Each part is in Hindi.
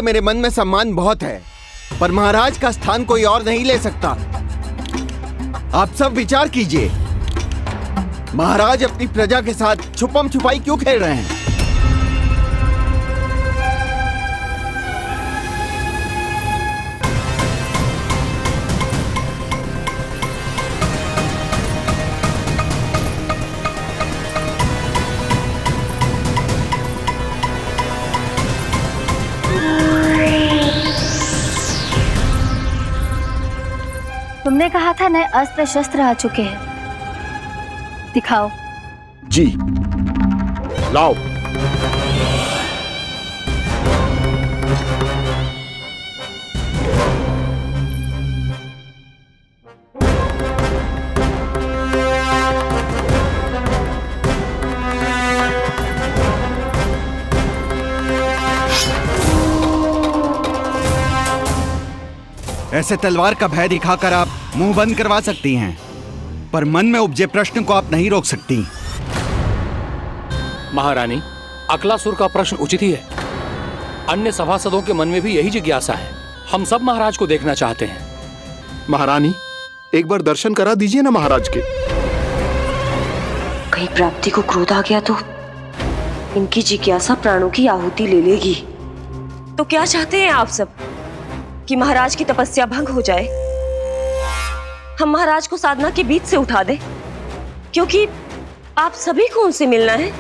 मेरे मन में सम्मान बहुत है, पर महाराज का स्थान कोई और नहीं ले सकता। आप सब विचार कीजिए, महाराज अपनी प्रजा के साथ छुपम छुपाई क्यों खेल रहे हैं? तुमने कहा था नए अस्त्र शस्त्र आ चुके हैं, दिखाओ। जी, लाओ। ऐसे तलवार का भय दिखाकर आप मुंह बंद करवा सकती हैं, पर मन में उपजे प्रश्न को आप नहीं रोक सकती। महारानी, अकलासुर का प्रश्न उचित ही है। अन्य सभासदों के मन में भी यही जिज्ञासा है। हम सब महाराज को देखना चाहते हैं। महारानी, एक बार दर्शन करा दीजिए ना महाराज के। कहीं प्राप्ति को क्रोध आ गया तो इनकी जिज्ञासा प्राणों की आहुति ले लेगी। तो क्या चाहते हैं आप सब? कि महाराज की तपस्या भंग हो जाए? हम महाराज को साधना के बीच से उठा दें? क्योंकि आप सभी को उनसे मिलना है।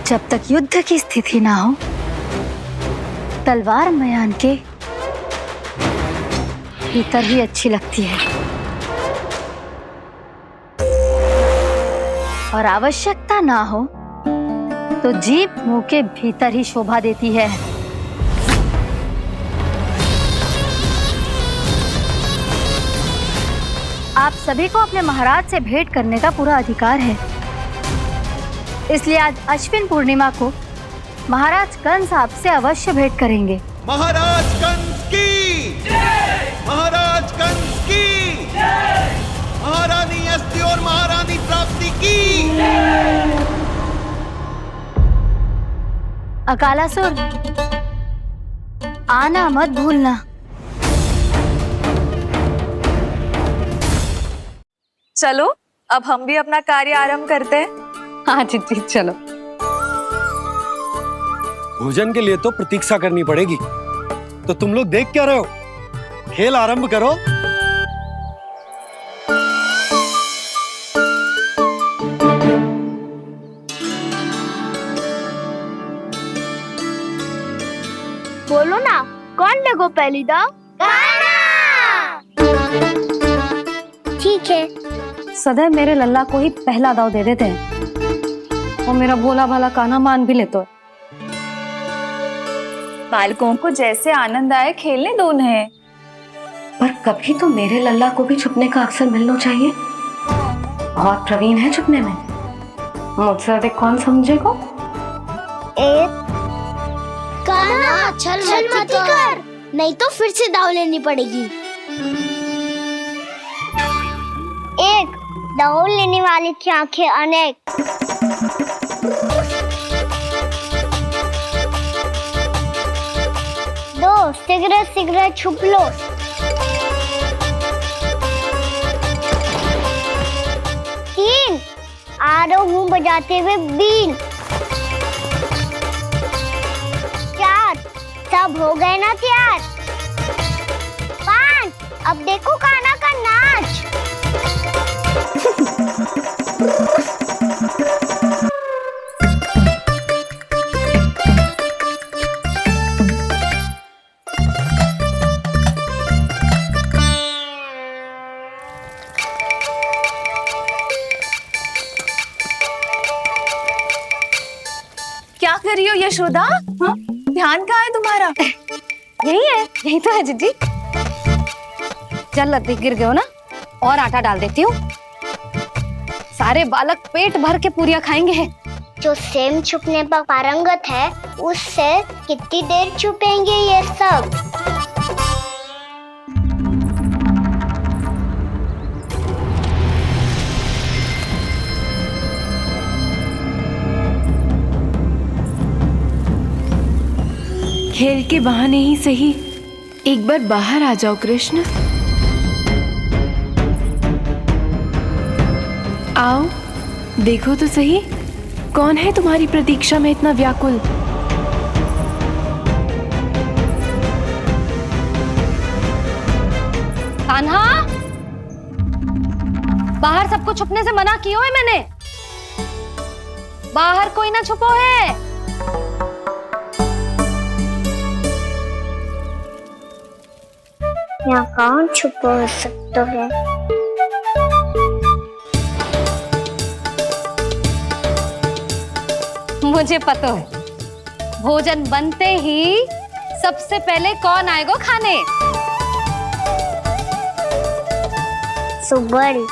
जब तक युद्ध की स्थिति ना हो, तलवार मयान के भीतर ही अच्छी लगती है, और आवश्यकता ना हो तो जीभ मुंह के भीतर ही शोभा देती है। आप सभी को अपने महाराज से भेंट करने का पूरा अधिकार है, इसलिए आज अश्विन पूर्णिमा को महाराज कंस आपसे अवश्य भेंट करेंगे। महाराज कंस की जय! महाराज कंस की जय! महारानी अस्ति और महारानी प्राप्ति की जय! अकालासुर, आना मत भूलना। चलो, अब हम भी अपना कार्य आरंभ करते हैं। हाँ चिट्ठी, चलो। भोजन के लिए तो प्रतीक्षा करनी पड़ेगी, तो तुम लोग देख क्या रहे हो? खेल आरंभ करो। बोलो ना, कौन लगो पहली दाव? ठीक है। सदैव मेरे लल्ला को ही पहला दाव दे देते हैं, और मेरा भोला भाला कान्हा मान भी लेते। बालकों को जैसे आनंद आए खेलने दो उन्हें। पर कभी तो मेरे लल्ला को भी छुपने का अवसर मिलना चाहिए। बहुत प्रवीण है छुपने में, मुझसे अधिक कौन समझेगा? कान्हा, छल मत कर, नहीं तो फिर से दाव लेनी पड़ेगी। एक दाव लेने वाले की आंखें अनेक। दो, शीघ्र शीघ्र छुप लो। तीन, आ रहा हूँ बजाते हुए बीन। चार, सब हो गए ना तैयार? पांच, अब देखो कान्हा का नाच। क्या कर रही हो यशोदा? हाँ? ध्यान कहाँ है तुम्हारा? यही है, यही तो है जीजी। चल लद्दी, गिर गए हो ना, और आटा डाल देती हूँ। सारे बालक पेट भर के पूरियां खाएंगे। जो सेम छुपने पर पारंगत है, उससे कितनी देर छुपेंगे ये सब? खेल के बहाने ही सही एक बार बाहर आ जाओ कृष्ण। आओ देखो तो सही, कौन है तुम्हारी प्रतीक्षा में इतना व्याकुल। कान्हा, बाहर सबको छुपने से मना किया है मैंने। बाहर कोई ना छुपो है। यहाँ कौन छुपा हो सकता है? मुझे पता है, भोजन बनते ही सबसे पहले कौन आएगा खाने? सुबल।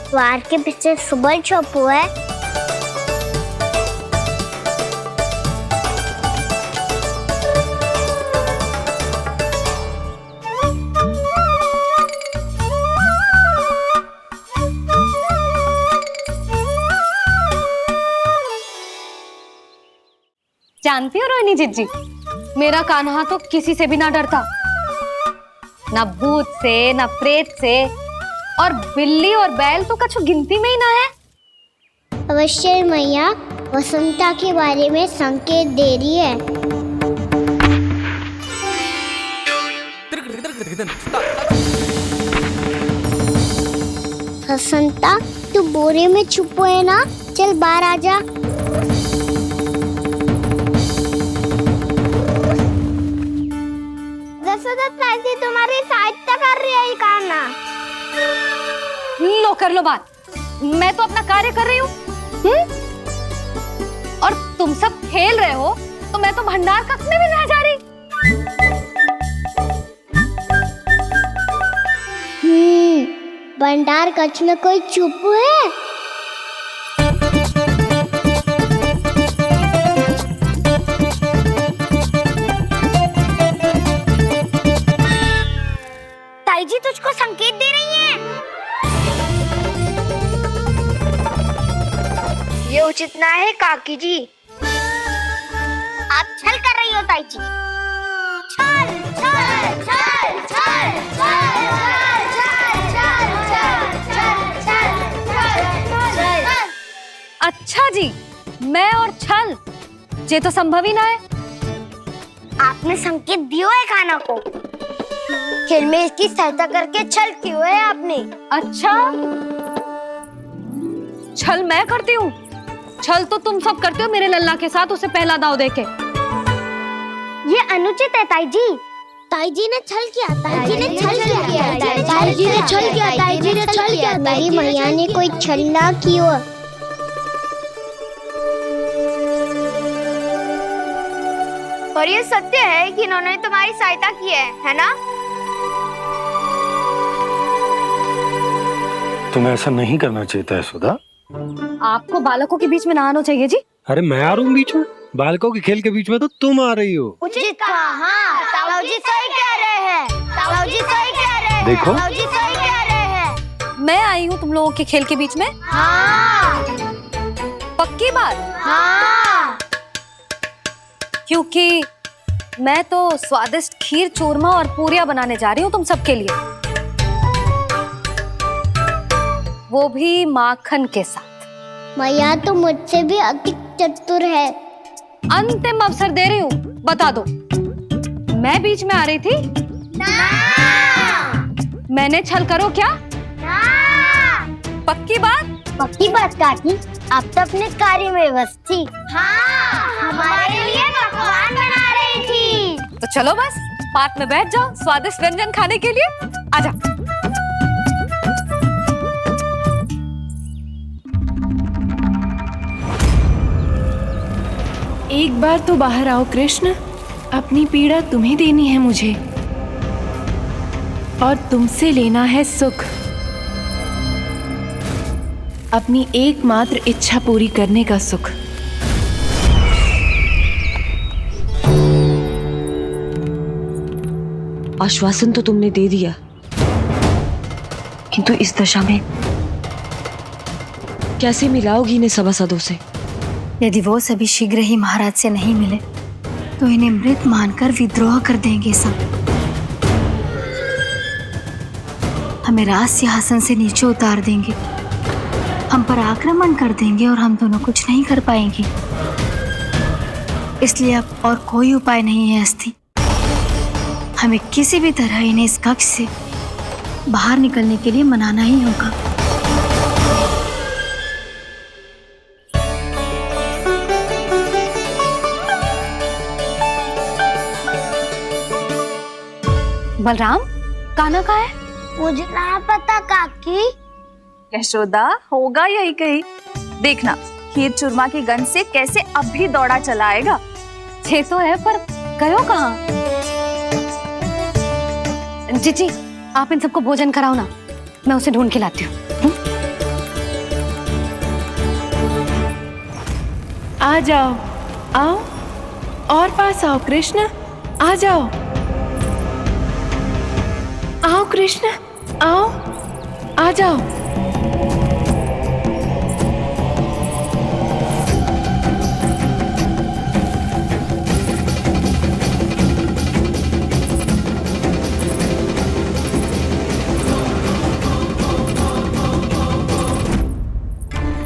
द्वार के पीछे सुबल छुपा है। जानती हो रोहिणी जीजी, मेरा कान्हा तो किसी से भी ना डरता, ना भूत से, ना प्रेत से, और बिल्ली और बैल तो कछु गिनती में ही ना है। अवश्य मैया वसंता के बारे में संकेत दे रही है। वसंता, तू बोरे में छुपो है ना? चल बाहर आ जा। तुम्हारी सहायता कर रही है कान्हा। लो कर लो बात, मैं तो अपना कार्य कर रही हूँ। और तुम सब खेल रहे हो तो मैं तो भंडार कक्ष में भी नहीं जा रही। भंडार कक्ष में कोई चुप है? ताई जी तुझको संकेत दे रही है। ये उचित ना है काकी जी। आप छल कर रही हो ताई जी। छल छल छल छल छल छल। अच्छा जी, मैं और छल, ये तो संभव ही ना है। आपने संकेत दियो है कान्हा को। खेल में इसकी सहायता करके छल क्यों है आपने? अच्छा, छल मैं करती हूँ? छल तो तुम सब करते हो मेरे लल्ला के साथ, उसे पहला दाव देके। ये अनुचित है ताई जी। ताई जी ने छल किया, ताई जी ने छल किया, ताई जी ने छल किया, ताई जी ने छल किया। मेरी मैया ने कोई छल ना किया। और ये सत्य है कि इन्होंने तुम्हारी सहायता की है ना? तुम्हें ऐसा नहीं करना चाहिए था यशोदा। आपको बालकों के बीच में ना आना चाहिए जी। अरे मैं आ रहा हूँ बीच में? बालकों के खेल के बीच में तो तुम आ रही हो। उचित कहा। हाँ, ताऊ जी सही कह रहे हैं। ताऊ जी सही कह रहे हैं। देखो, ताऊ जी सही कह रहे हैं। मैं आई हूँ तुम लोगों के खेल के बीच में। हाँ। पक्की बात? हाँ। क्योंकि मैं तो स्वादिष्ट खीर, चूरमा और पूरियां बनाने जा रही हूँ तुम सबके लिए, वो भी माखन के साथ। मैया तो मुझसे भी अधिक चतुर है। अंतिम अवसर दे रही हूँ, बता दो, मैं बीच में आ रही थी? ना। मैंने छल करो क्या? ना। पक्की बात? पक्की बात काकी, आप तो अपने कार्य में व्यस्त थी। हाँ, हमारे लिए पकवान बना रही थी। तो चलो बस पात में बैठ जाओ स्वादिष्ट व्यंजन खाने के लिए। आजा। एक बार तो बाहर आओ कृष्ण, अपनी पीड़ा तुम्हें देनी है मुझे, और तुमसे लेना है सुख। अपनी एकमात्र इच्छा पूरी करने का सुख। आश्वासन तो तुमने दे दिया, किंतु इस दशा में कैसे मिलाओगी इन्हें सभासदों से? यदि वो सभी शीघ्र ही महाराज से नहीं मिले तो इन्हें मृत मानकर विद्रोह कर देंगे सब। हमें राज सिंहासन से नीचे उतार देंगे, हम पर आक्रमण कर देंगे और हम दोनों कुछ नहीं कर पाएंगे। इसलिए अब और कोई उपाय नहीं है अस्थि। हमें किसी भी तरह इन्हें इस कक्ष से बाहर निकलने के लिए मनाना ही होगा। बलराम, कान्हा कहाँ है? मुझे ना पता काकी। यशोदा, होगा यही कहीं। देखना खीर चूरमा की गंध से कैसे अब भी दौड़ा चला आएगा। ये तो है, पर गयो कहाँ? जीजी, आप इन सबको भोजन कराओ ना, मैं उसे ढूंढ के लाती हूँ। आ जाओ, आओ और पास आओ कृष्ण, आ जाओ। आओ कृष्ण, आओ, आ जाओ।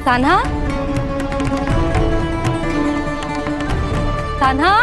कान्हा, कान्हा,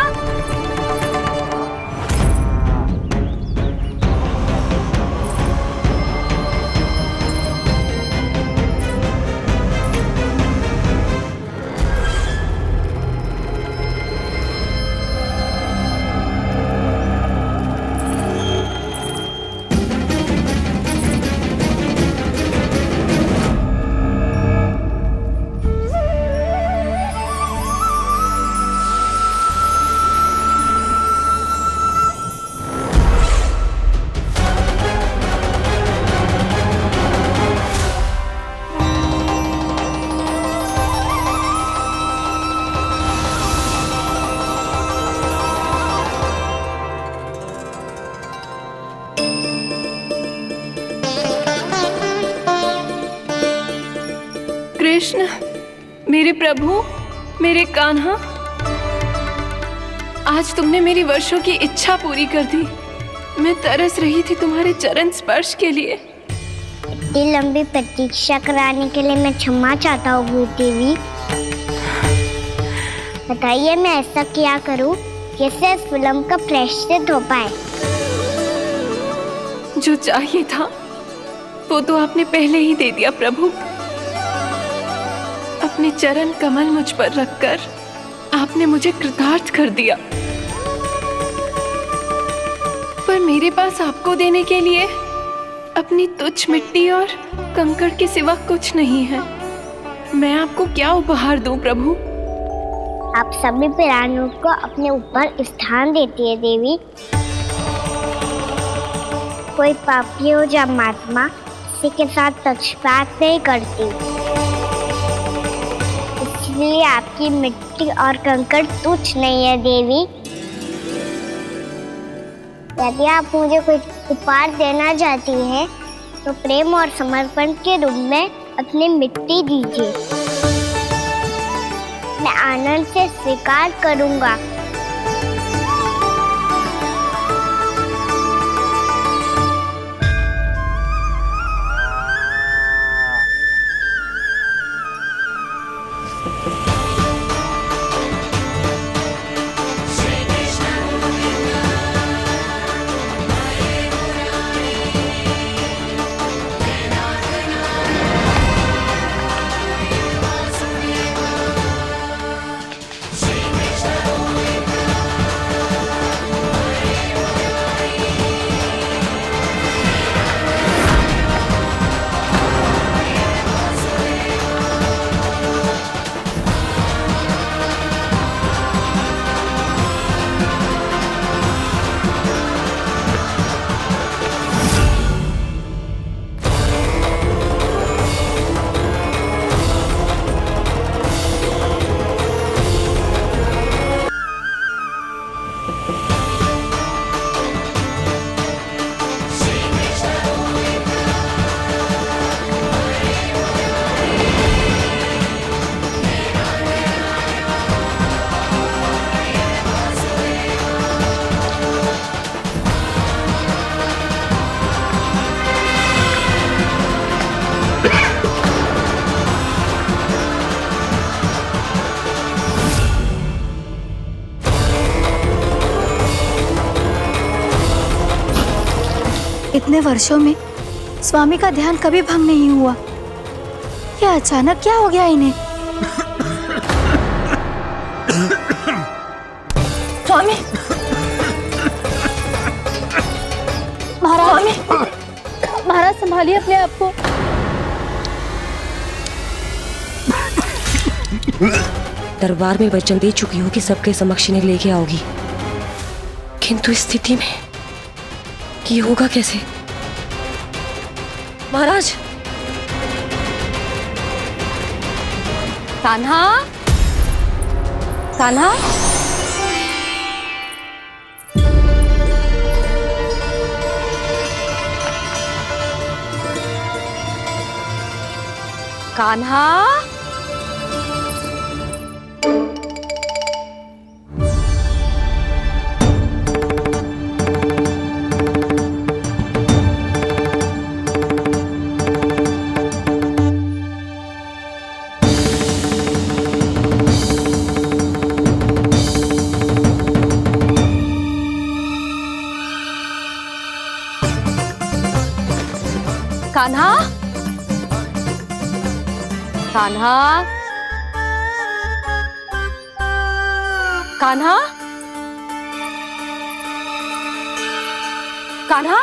कृष्ण, मेरे प्रभु, मेरे कान्हा, आज तुमने मेरी वर्षों की इच्छा पूरी कर दी। मैं तरस रही थी तुम्हारे चरण स्पर्श के लिए। इतनी लंबी प्रतीक्षा कराने के लिए मैं क्षमा चाहता हूँ देवी। बताइए मैं ऐसा क्या करूँ जिससे इस फिल्म का प्रायश्चित हो पाए। जो चाहिए था वो तो आपने पहले ही दे दिया प्रभु। अपने चरण कमल मुझ पर रखकर आपने मुझे कृतार्थ कर दिया। पर मेरे पास आपको देने के लिए अपनी तुच्छ मिट्टी और कंकड़ के सिवा कुछ नहीं है। मैं आपको क्या उपहार दूं प्रभु? आप सभी प्राणियों को अपने ऊपर स्थान देती है देवी। कोई पापी हो या महात्मा किसी के साथ पक्षपात नहीं करती, इसलिए आपकी मिट्टी और कंकड़ तुच्छ नहीं है देवी। यदि आप मुझे कोई उपहार देना चाहती हैं तो प्रेम और समर्पण के रूप में अपनी मिट्टी दीजिए। मैं आनंद से स्वीकार करूंगा। इतने वर्षों में स्वामी का ध्यान कभी भंग नहीं हुआ। ये अचानक क्या हो गया इन्हें? स्वामी, महाराज, महाराज संभालिए अपने आप को। दरबार में वचन दे चुकी हूँ कि सबके समक्ष इन्हें लेके आओगी, किंतु इस स्थिति में ये होगा कैसे? महाराज, कान्हा, कान्हा, कान्हा, कान्हा, कान्हा, कान्हा, कान्हा,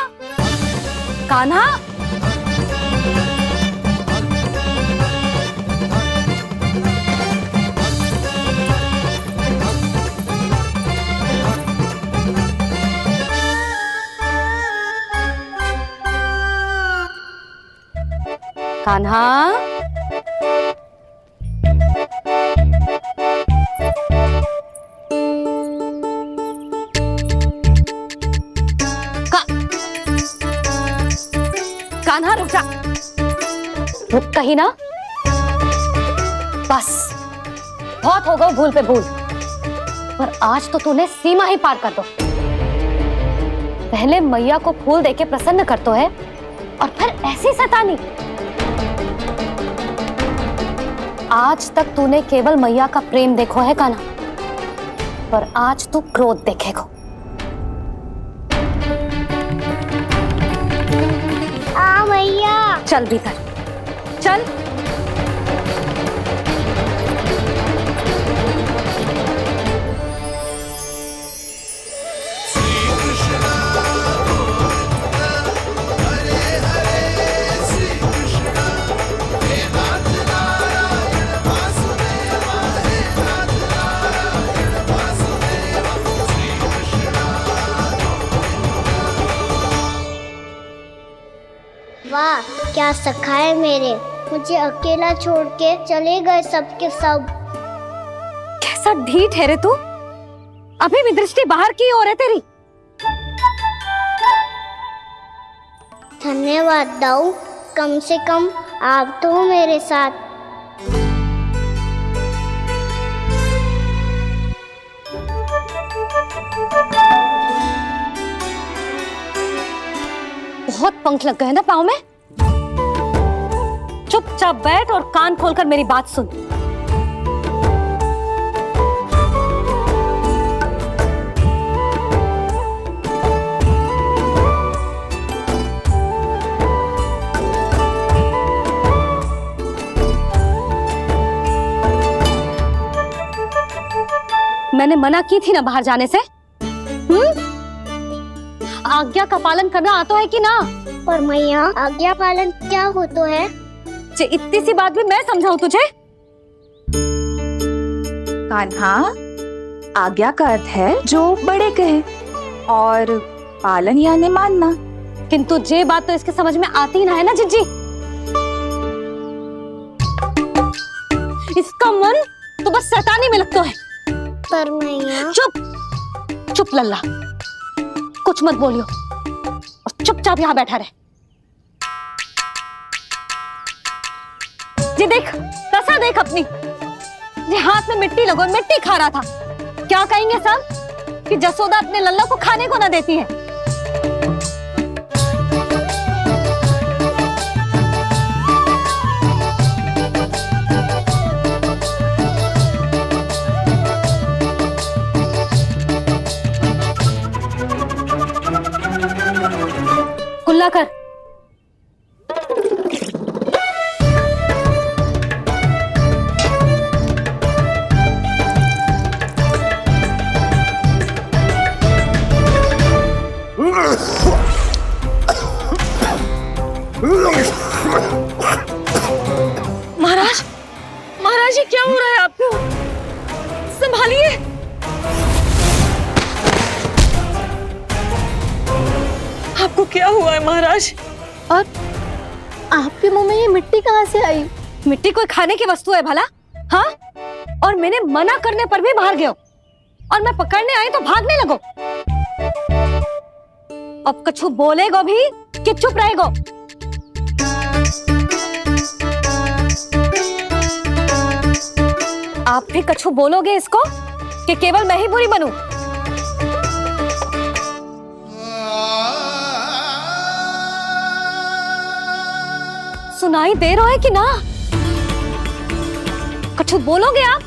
कान्हा, कान्हा, कान्हा रुक जा। रुक कहीं ना। बस बहुत हो गया भूल पे भूल, पर आज तो तूने सीमा ही पार कर दो। पहले मैया को फूल देके प्रसन्न कर तो है, और फिर ऐसी सतानी। आज तक तूने केवल मैया का प्रेम देखो है कान्हा, पर आज तू क्रोध देखेगा। मैया, चल भीतर चल। वाह, क्या सखा है मेरे। मुझे अकेला छोड़ के चले गए सबके सब। कैसा ढीठ है रे तू। अभी भी दृष्टि बाहर की ओर है तेरी। धन्यवाद दाऊ, कम से कम आप तो हो मेरे साथ। बहुत पंख लग गए ना पाँव में। चुपचाप बैठ और कान खोलकर मेरी बात सुन। मैंने मना की थी ना बाहर जाने से। आज्ञा का पालन करना आता है कि ना? पर मैया, आज्ञा पालन क्या होता है? इतनी सी बात भी मैं समझाऊं तुझे? कान्हा, आज्ञा का अर्थ है जो बड़े कहे, और पालन यानी मानना। किंतु ये बात तो इसके समझ में आती ना है ना जिज्जी। इसका मन तो बस शैतानी में लगता है। पर मैया। चुप चुप लल्ला, कुछ मत बोलियो और चुपचाप यहाँ बैठा रहे। ये देख, तसा देख अपनी। ये हाथ में मिट्टी लगो, मिट्टी खा रहा था। क्या कहेंगे सब कि जसोदा अपने लल्ला को खाने को ना देती है। खुला कर। महाराज, महाराज ये क्या हो रहा है आपको? संभालिए। आपको क्या हुआ है महाराज? और आपके मुंह में ये मिट्टी कहाँ से आई? मिट्टी कोई खाने की वस्तु है भला? हाँ? और मैंने मना करने पर भी बाहर गए हो और मैं पकड़ने आई तो भागने लगो। अब कछु बोलेगो भी कि चुप रहेगो? आप भी कछु बोलोगे इसको कि केवल मैं ही बुरी बनूं? सुनाई दे रहा है कि ना? कछु बोलोगे आप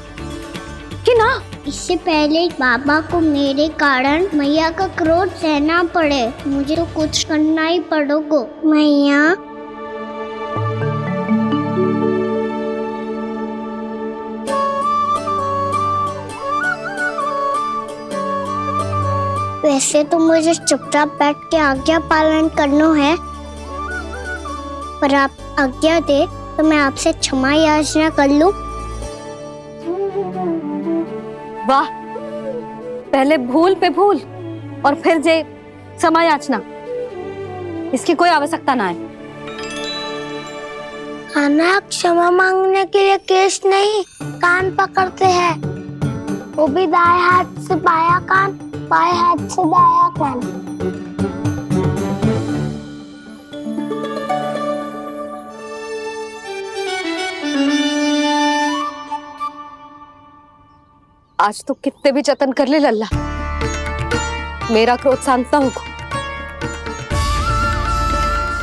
कि ना? इससे पहले बाबा को मेरे कारण मैया का क्रोध सहना पड़े, मुझे तो कुछ करना ही पड़ेगा। मैया, वैसे तो मुझे चुपचाप बैठ के आज्ञा पालन करना है, पर आप आज्ञा दे तो मैं आपसे क्षमा याचना कर लूं। वाह, पहले भूल पे भूल और फिर जे क्षमा याचना, इसकी कोई आवश्यकता ना है। खाना क्षमा मांगने के लिए केस नहीं, कान पकड़ते हैं, वो भी दाएं हाथ से बायां कान, बाएं हाथ से दायां कान। आज तो कितने भी जतन कर ले लल्ला, मेरा क्रोध शांत ना होगा।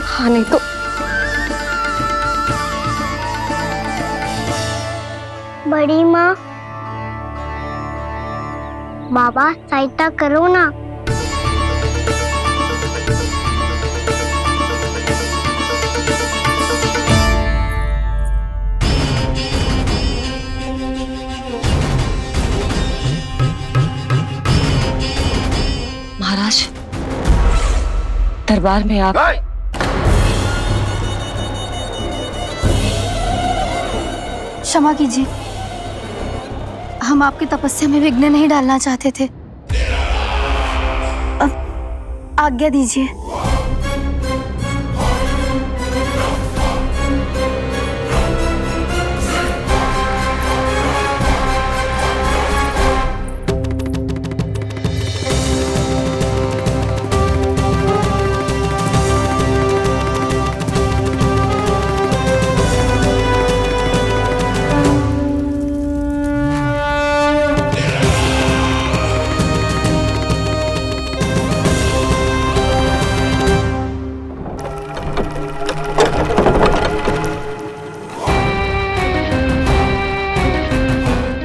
हाँ नहीं तो बड़ी माँ, बाबा सहायता करो ना। महाराज, दरबार में आप क्षमा कीजिए, हम आपकी तपस्या में विघ्न नहीं डालना चाहते थे। अब आज्ञा दीजिए।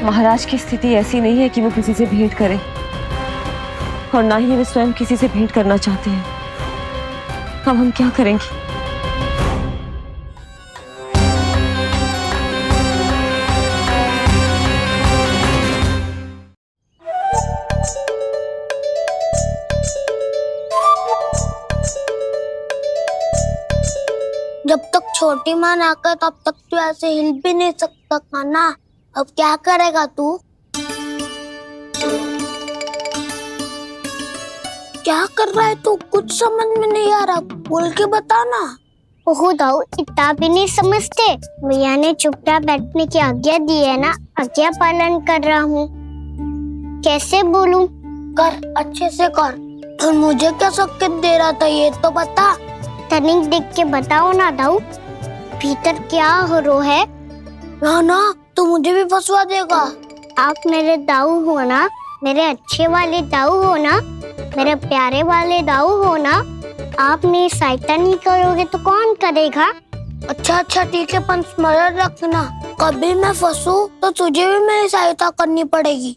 महाराज की स्थिति ऐसी नहीं है कि वो किसी से भेंट करें, और ना ही वे स्वयं किसी से भेंट करना चाहते हैं। अब हम क्या करेंगे? जब तक छोटी माँ ना कर तब तक तू ऐसे हिल भी नहीं सकता था ना। अब क्या करेगा तू? क्या कर रहा है तू? कुछ समझ में नहीं आ रहा, बोल के बता ना। ओहो दाऊ, इतना भी नहीं समझते। भैया ने चुपचाप बैठने की आज्ञा दी है ना, आज्ञा पालन कर रहा हूँ। कैसे बोलूं? कर, अच्छे से कर। और मुझे क्या संकेत दे रहा था ये तो बता। तनिक देख के बताओ ना दाऊ, भीतर क्या हो रहा है? ना तू मुझे भी फंसवा देगा। आप मेरे दाऊ हो ना, मेरे अच्छे वाले दाऊ हो ना, मेरे प्यारे वाले दाऊ हो ना। आप मेरी सहायता नहीं करोगे तो कौन करेगा? अच्छा ठीक है, पर स्मरण रखना, कभी मैं फंसू तो तुझे भी मेरी सहायता करनी पड़ेगी।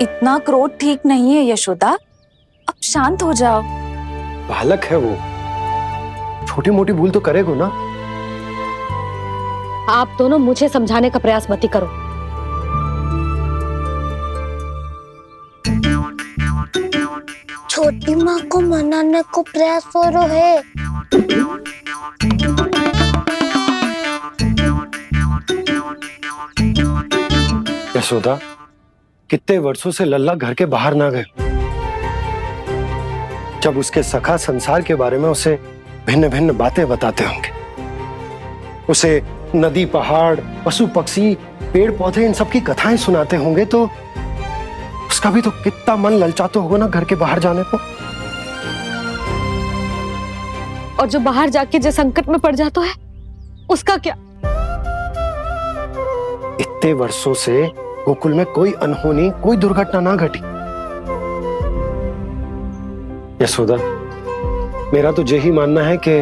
इतना क्रोध ठीक नहीं है यशोदा, अब शांत हो जाओ। बालक है वो, छोटी मोटी भूल तो करेगा ना। आप दोनों मुझे समझाने का प्रयास मत ही करो। छोटी माँ को मनाने को प्रयास हो रहा है। यशोदा, कितने वर्षों से लल्ला घर के बाहर ना गए। जब उसके सखा संसार के बारे में उसे भिन्न भिन्न बातें बताते होंगे, उसे नदी, पहाड़, पशु पक्षी, पेड़ पौधे, इन सब की कथाएं सुनाते होंगे, तो उसका भी तो कितना मन ललचाता होगा ना घर के बाहर जाने को। और जो बाहर जाके जो संकट में पड़ जाता है उसका क्या? इतने वर्षों से गोकुल में कोई अनहोनी, कोई दुर्घटना ना घटी। यशोदा, मेरा तो यही मानना है कि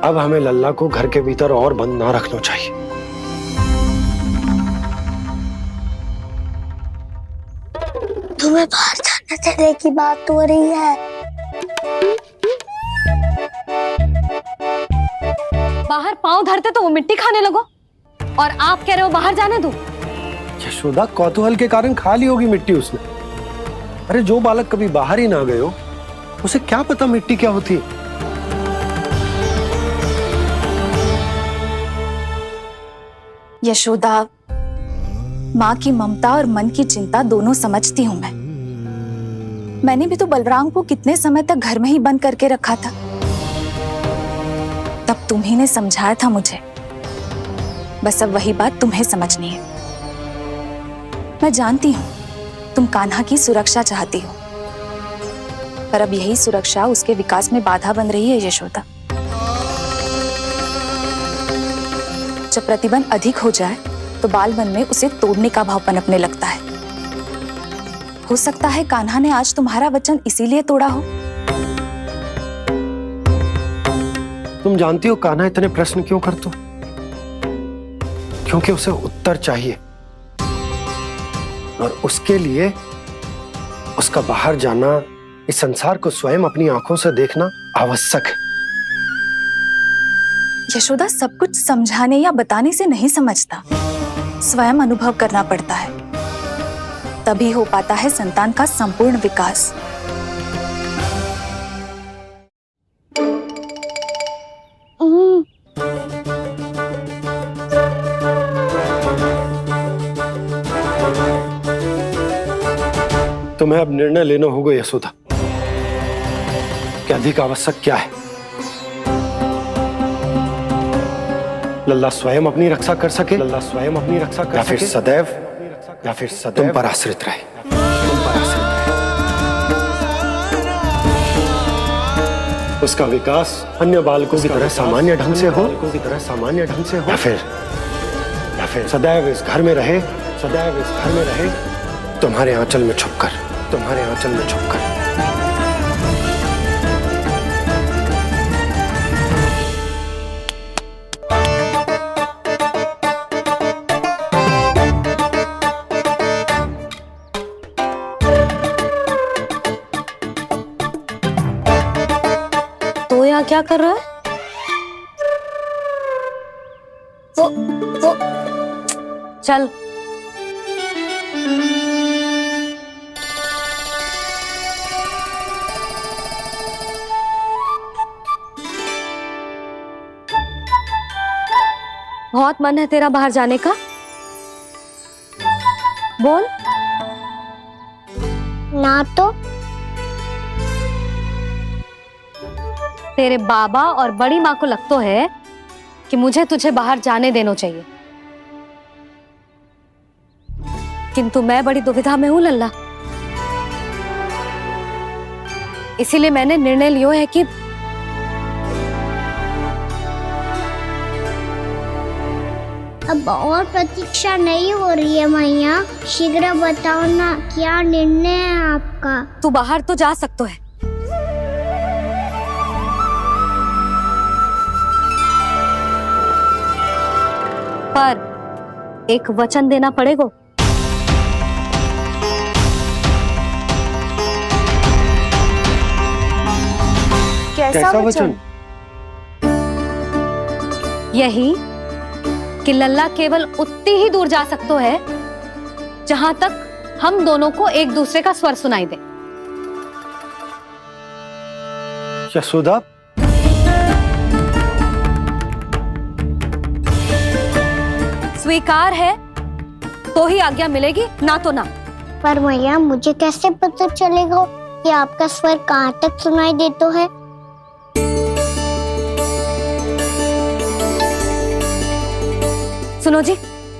अब हमें लल्ला को घर के भीतर और बंद ना रखना चाहिए। तुम्हें बाहर जाने देने की बात हो रही है। बाहर पांव धरते तो वो मिट्टी खाने लगो, और आप कह रहे हो बाहर जाने दो। यशोदा, कौतूहल के कारण खा ली होगी मिट्टी उसने। अरे जो बालक कभी बाहर ही ना गए हो, उसे क्या पता मिट्टी क्या होती है। यशोदा, माँ की ममता और मन की चिंता दोनों समझती हूँ मैं। मैंने भी तो बलराम को कितने समय तक घर में ही बंद करके रखा था। तब तुम्ही ने समझाया था मुझे। बस अब वही बात तुम्हें समझनी है। मैं जानती हूँ तुम कान्हा की सुरक्षा चाहती हो, पर अब यही सुरक्षा उसके विकास में बाधा बन रही है यशोदा। जब प्रतिबंध अधिक हो जाए तो बाल मन में उसे तोड़ने का भाव पनपने लगता है। हो सकता है कान्हा ने आज तुम्हारा वचन इसीलिए तोड़ा हो। तुम जानती हो कान्हा इतने प्रश्न क्यों करता? क्योंकि उसे उत्तर चाहिए, और उसके लिए उसका बाहर जाना, इस संसार को स्वयं अपनी आंखों से देखना आवश्यक है। यशोदा, सब कुछ समझाने या बताने से नहीं समझता, स्वयं अनुभव करना पड़ता है। तभी हो पाता है संतान का संपूर्ण विकास। तुम्हें अब निर्णय लेना होगा यशोदा कि अधिक आवश्यक क्या है। लल्ला स्वयं अपनी रक्षा कर सके, लल्ला स्वयं अपनी रक्षा कर सके, या फिर सदैव तुम पर आश्रित रहे। उसका विकास अन्य बालकों की तरह सामान्य ढंग से हो, या फिर सदैव इस घर में रहे, तुम्हारे आंचल में छुपकर। तो यहाँ क्या कर रहा है? वो चल। बहुत मन है तेरा बाहर जाने का? बोल। ना तो। तेरे बाबा और बड़ी माँ को लगता है कि मुझे तुझे बाहर जाने देना चाहिए, किंतु मैं बड़ी दुविधा में हूं लल्ला। इसीलिए मैंने निर्णय लिया है कि अब और प्रतीक्षा नहीं हो रही है मैया, शीघ्र बताओ ना क्या निर्णय है आपका। तू बाहर तो जा सकता है, पर एक वचन देना पड़ेगा। कैसा वचन? यही कि लल्ला केवल उतनी ही दूर जा सकते है जहां तक हम दोनों को एक दूसरे का स्वर सुनाई दे। यशोदा, स्वीकार है तो ही आज्ञा मिलेगी, ना तो ना। पर मैया मुझे कैसे पता चलेगा कि आपका स्वर कहाँ तक सुनाई देता है? सुनो जी,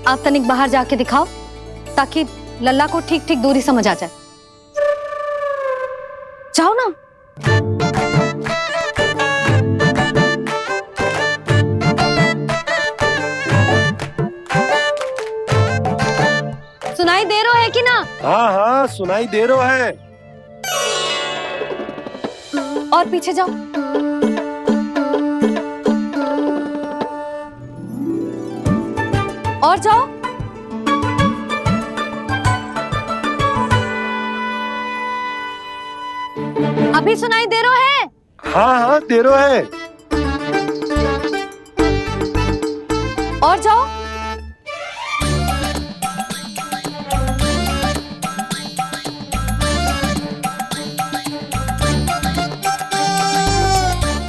आप तनिक बाहर जाके दिखाओ ताकि लल्ला को ठीक ठीक दूरी समझ आ जाए। जाओ ना। सुनाई दे रहा है कि ना? हाँ हाँ सुनाई दे रहा है। और पीछे जाओ। और जाओ। अभी सुनाई दे रहा है? हाँ हाँ दे रहा है। और जाओ।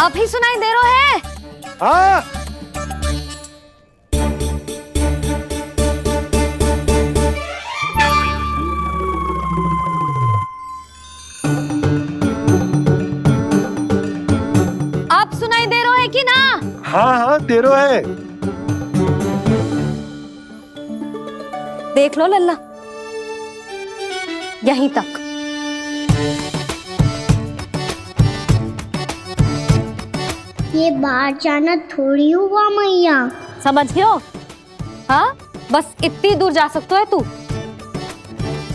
अभी सुनाई दे रहा है? हाँ। आप सुनाई दे रहा है कि ना? हाँ हाँ दे रहा है। देख लो लल्ला, यहीं तक। ये बाहर जाना थोड़ी हुआ मैया। समझ गयो? हाँ, बस इतनी दूर जा सकते है तू।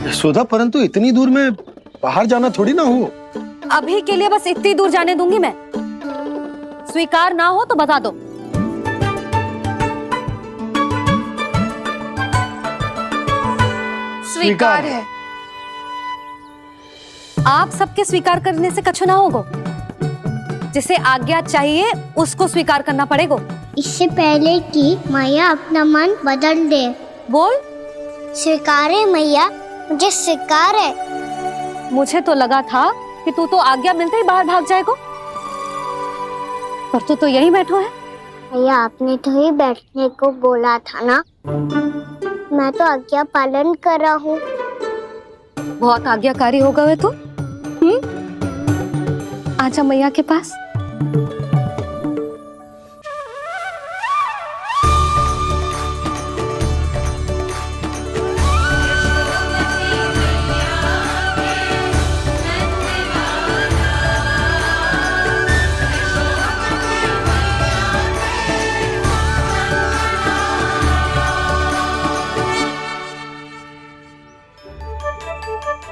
यशोदा, परंतु इतनी दूर में बाहर जाना थोड़ी ना हो। अभी के लिए बस इतनी दूर जाने दूंगी मैं। स्वीकार ना हो तो बता दो। स्वीकार है। आप सबके स्वीकार करने से कछु ना होगो। जिसे आज्ञा चाहिए उसको स्वीकार करना पड़ेगा। इससे पहले कि मैया अपना मन बदल दे। बोल। स्वीकार है मैया, मुझे स्वीकार है। मुझे तो लगा था कि तू तो आज्ञा मिलते ही बाहर भाग जाएगा, पर तू तो यहीं बैठो है। मैया आपने तो ही बैठने को बोला था ना, मैं तो आज्ञा पालन कर रहा हूँ। बहुत आज्ञाकारी हो गए तू। आजा मैया के पास।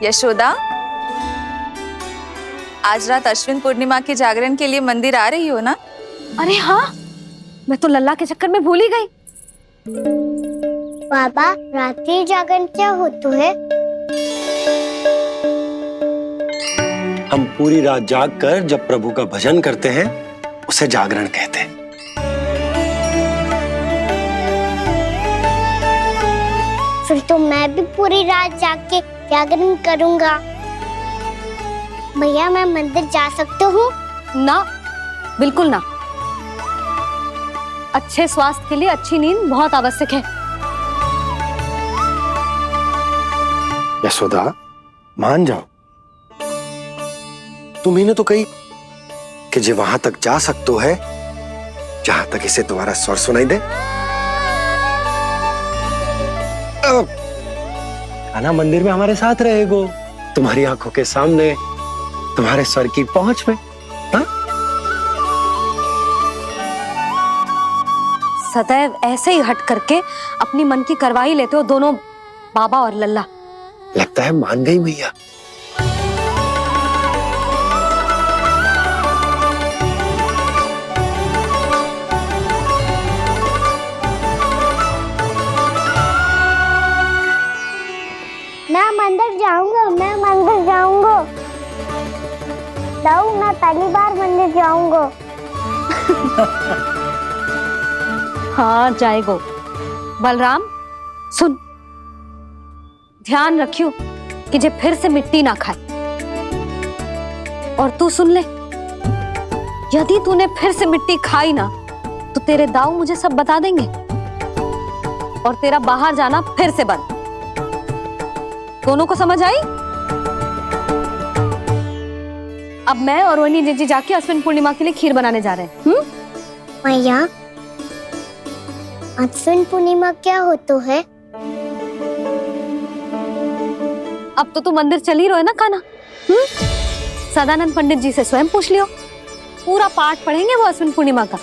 यशोदा, आज रात अश्विन पूर्णिमा के जागरण के लिए मंदिर आ रही हो ना? अरे हाँ, मैं तो लल्ला के चक्कर में भूल ही गई। बाबा, रात्रि जागरण क्या होता है? हम पूरी रात जाग कर जब प्रभु का भजन करते हैं उसे जागरण कहते हैं। फिर तो मैं भी पूरी रात जाग के जागरण करूंगा। भैया, मैं मंदिर जा सकती हूँ? ना, बिल्कुल ना। अच्छे स्वास्थ्य के लिए अच्छी नींद बहुत आवश्यक है। यशोदा, मान जाओ। तुम्ही ने तो कही कि जे वहां तक जा सकते है जहां तक इसे तुम्हारा स्वर सुनाई दे। कान्हा मंदिर में हमारे साथ रहेगो, तुम्हारी आंखों के सामने, तुम्हारे स्वर की पहुंच में। हाँ? सदैव ऐसे ही हट करके अपनी मन की करवाई लेते हो दोनों बाबा और लल्ला। लगता है मान गई मैया। मैं मंदिर जाऊंगा, मैं मंदिर जाऊंगा। मैं पहली बार मंदिर जाऊंगा। हाँ जाएगो। बलराम सुन, ध्यान रखियो कि जे फिर से मिट्टी ना खाए। और तू सुन ले, यदि तूने फिर से मिट्टी खाई ना तो तेरे दाऊ मुझे सब बता देंगे और तेरा बाहर जाना फिर से बंद। दोनों को समझ आई? अब मैं और रोहिणी जीजी जाके अश्विन पूर्णिमा के लिए खीर बनाने जा रहे हैं। मैया, अश्विन पूर्णिमा क्या होता है? अब तो तू मंदिर चल ही रहो है ना कान्हा? सदानंद पंडित जी से स्वयं पूछ लियो, पूरा पाठ पढ़ेंगे वो अश्विन पूर्णिमा का।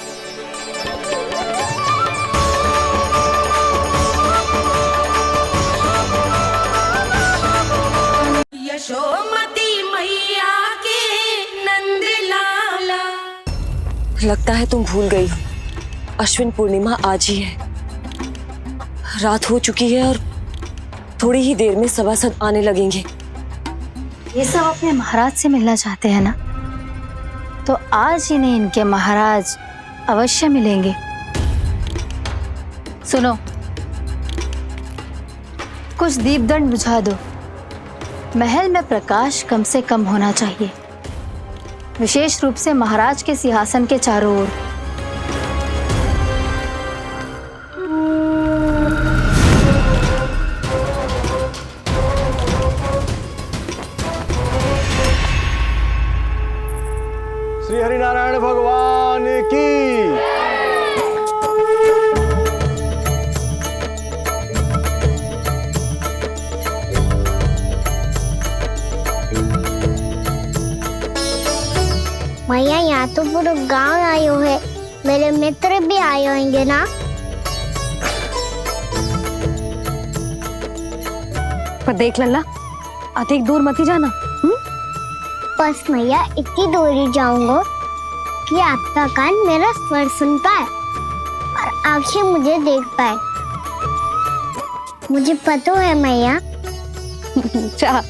यशोमती मैया के नंद लाला। लगता है तुम भूल गई हो, अश्विन पूर्णिमा आज ही है। रात हो चुकी है और थोड़ी ही देर में सभासद आने लगेंगे। ये सब अपने महाराज से मिलना चाहते हैं ना, तो आज ही नहीं इनके महाराज अवश्य मिलेंगे। सुनो, कुछ दीपदंड बुझा दो। महल में प्रकाश कम से कम होना चाहिए, विशेष रूप से महाराज के सिंहासन के चारों ओर। श्री हरिनारायण भगवान की। मैया, यहाँ तो पूरा गांव आयो है, मेरे मित्र भी आए होंगे ना? पर देख लल्ला, अधिक दूर मत ही जाना। बस मैया इतनी दूर ही जाऊंगा कि आपका कान मेरा स्वर सुन पाए और आंखें मुझे देख पाए। मुझे पता है मैया। चाह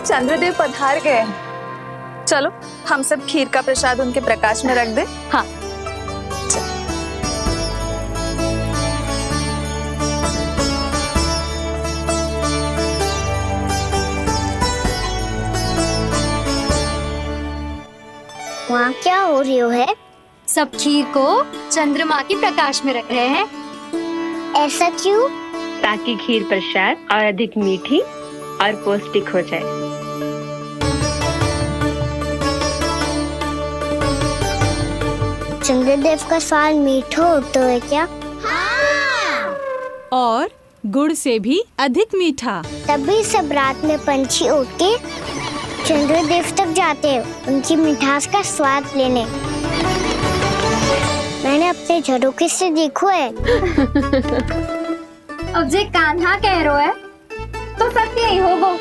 चंद्रदेव पधार गए हैं। चलो हम सब खीर का प्रसाद उनके प्रकाश में रख दें। हाँ। वहाँ क्या हो रही है? सब खीर को चंद्रमा की प्रकाश में रख रहे हैं। ऐसा क्यों? ताकि खीर प्रसाद और अधिक मीठी और पौष्टिक हो जाए। चंद्रदेव का स्वाद मीठा होता है क्या? और गुड़ से भी अधिक मीठा। तभी सब रात में पंछी उड़ के चंद्रदेव तक जाते हैं उनकी मिठास का स्वाद लेने। मैंने अपने झरोखे से देखो है। अब जे कान्हा कह रो है तो सत्य ही होगो।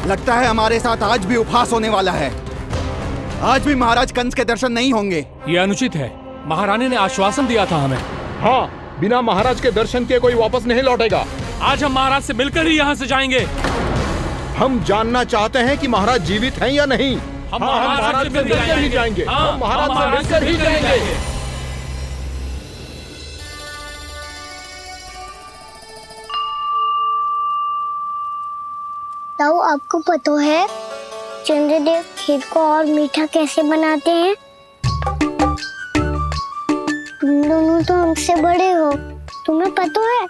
लगता है हमारे साथ आज भी उपहास होने वाला है। आज भी महाराज कंस के दर्शन नहीं होंगे। ये अनुचित है। महारानी ने आश्वासन दिया था हमें। हाँ, बिना महाराज के दर्शन के कोई वापस नहीं लौटेगा। आज हम महाराज से मिलकर ही यहाँ से जाएंगे। हम जानना चाहते हैं कि महाराज जीवित हैं या नहीं। हम महाराज से मिलकर ही जाएंगे। हम महाराज से मिलकर ही जाएंगे। ताऊ, आपको पता है चंद्रदेव खीर को और मीठा कैसे बनाते हैं? तुम दोनों तो हमसे बड़े हो, तुम्हें पता है?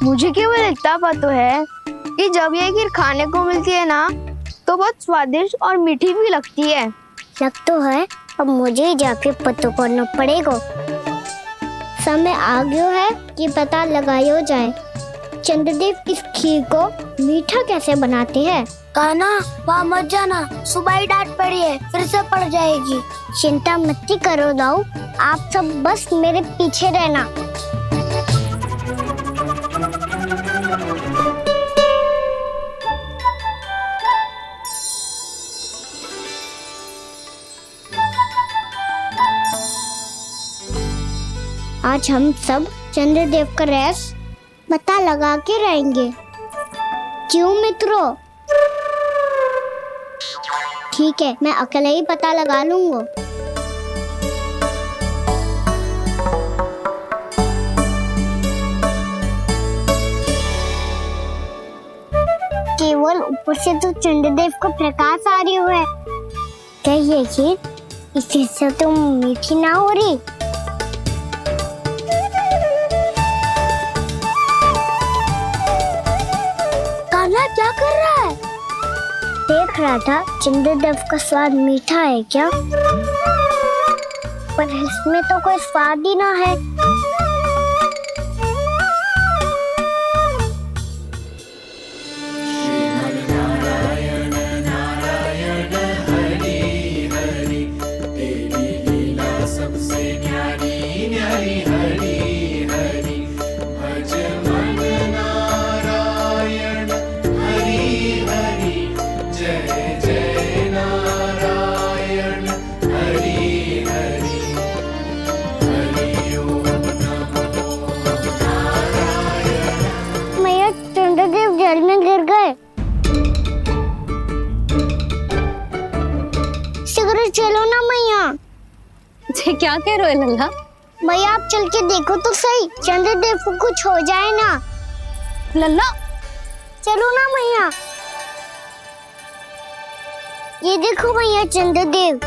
मुझे केवल इतना पता है कि जब ये खीर खाने को मिलती है ना तो बहुत स्वादिष्ट और मीठी भी लगती है। लग तो है, अब मुझे जाके पता करना पड़ेगा। समय आ गया है कि पता लगाया जाए चंद्रदेव इस खीर को मीठा कैसे बनाते हैं। कान्हा, वहाँ मत जाना, सुबह ही डांट पड़ी है, फिर से पड़ जाएगी। चिंता मत करो दाऊ, आप सब बस मेरे पीछे रहना। आज हम सब चंद्रदेव का रहस्य पता लगा के रहेंगे। क्यों मित्रों? ठीक है, मैं अकेले ही पता लगा लूंगा। केवल ऊपर से तो चंद्रदेव को प्रकाश आ रही है। क्या ये खीर इसी से तो मीठी ना हो रही? कान्हा क्या कर रहा है? देख रहा था चंद्रदेव का स्वाद मीठा है क्या, पर इसमें तो कोई स्वाद ही ना है। जल में गिर गए। शीघ्र चलो ना मैया। क्या कह रहे हो लल्ला? मैया आप चल के देखो तो सही, चंद्रदेव को कुछ हो जाए ना। लल्ला चलो ना मैया। ये देखो मैया चंद्रदेव।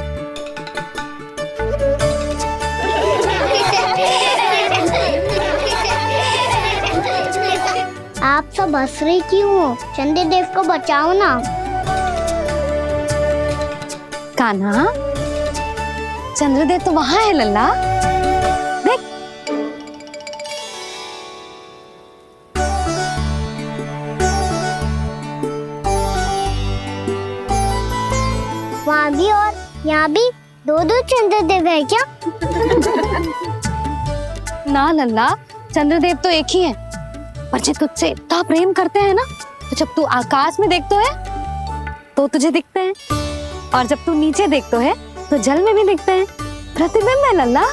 आप सब हंस रहे क्यों हो? चंद्रदेव को बचाओ ना। कान्हा, चंद्रदेव तो वहां है लल्ला, देख। वहाँ भी और यहाँ भी दो चंद्रदेव है क्या? ना लल्ला, चंद्रदेव तो एक ही है, पर जब तुझसे इतना प्रेम करते हैं ना, तो जब तू आकाश में देखते है तो तुझे दिखते हैं, और जब तू नीचे देखते है तो जल में भी दिखते हैं। प्रतिबिंब है लल्ला।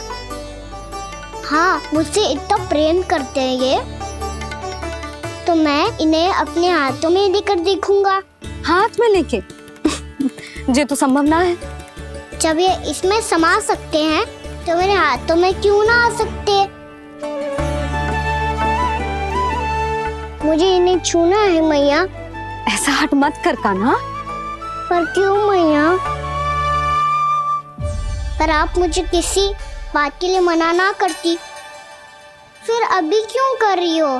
हाँ, मुझसे इतना प्रेम करते हैं ये, तो मैं इन्हें अपने हाथों में लेकर देखूंगा। हाथ में लेके? ये तो संभव ना है। जब ये इसमें समा सकते हैं तो मेरे हाथों में क्यों ना आ सकते? मुझे इन्हें छूना है मैया। ऐसा हट मत कर कान्हा। पर क्यों मैया? पर आप मुझे किसी बात के लिए मना ना करती, फिर अभी क्यों कर रही हो?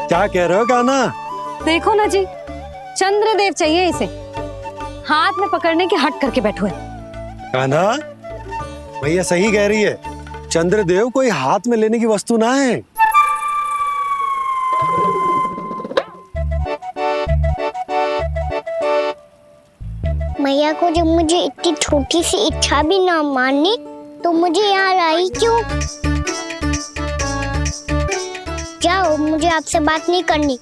क्या कह रहे हो कान्हा? देखो ना जी, चंद्रदेव चाहिए इसे, हाथ में पकड़ने के हट करके बैठो है। कान्हा, भैया सही कह रही है, चंद्रदेव कोई हाथ में लेने की वस्तु ना है। मैया को जब मुझे इतनी छोटी सी इच्छा भी ना माननी, तो मुझे यहाँ लाई क्यों? जाओ, मुझे आपसे बात नहीं करनी।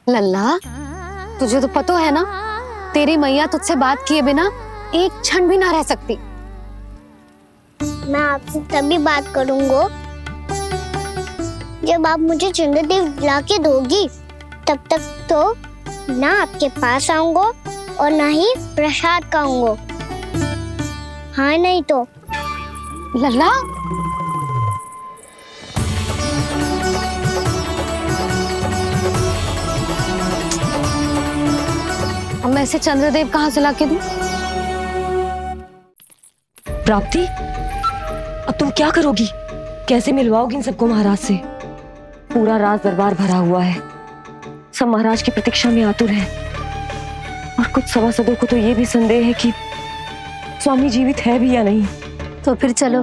लल्ला, तुझे तो पता है ना, तेरी मैया तुझसे बात किए बिना एक क्षण भी ना रह सकती। मैं आपसे तभी बात करूंगा जब आप मुझे चंद्रदेव दिला के दोगी। तब तक तो ना आपके पास आऊंगा और ना ही प्रसाद खाऊंगा। हाँ नहीं तो लल्ला, अब मैं इसे चंद्रदेव कहाँ से लाके दूं? प्राप्ति, अब तुम क्या करोगी? कैसे मिलवाओगी इन सबको महाराज से? पूरा राज दरबार भरा हुआ है, सब महाराज की प्रतीक्षा में आतुर हैं। और कुछ सभासदों को तो ये भी संदेह है कि स्वामी जीवित है भी या नहीं। तो फिर चलो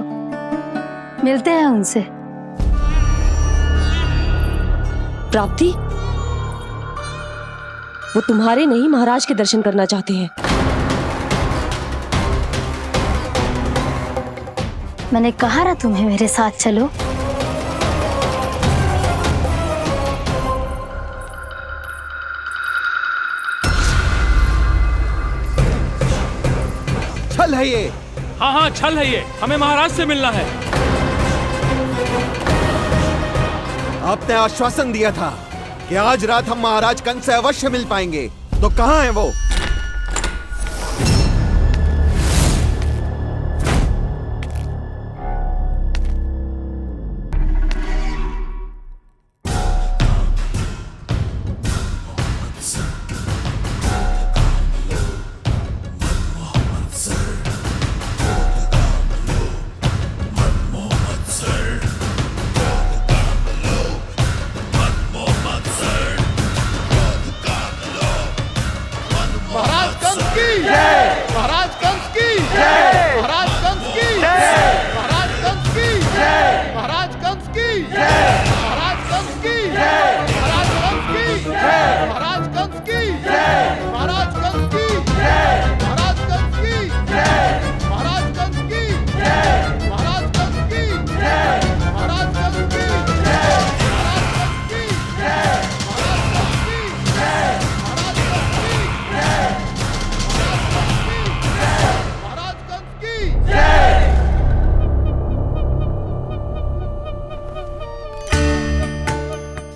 मिलते हैं उनसे। प्राप्ति, वो तुम्हारे नहीं महाराज के दर्शन करना चाहते हैं। मैंने कहा ना तुम्हें मेरे साथ चलो। छल है ये। हाँ हाँ छल है ये, हमें महाराज से मिलना है। आपने आश्वासन दिया था कि आज रात हम महाराज कंस से अवश्य मिल पाएंगे, तो कहाँ है वो?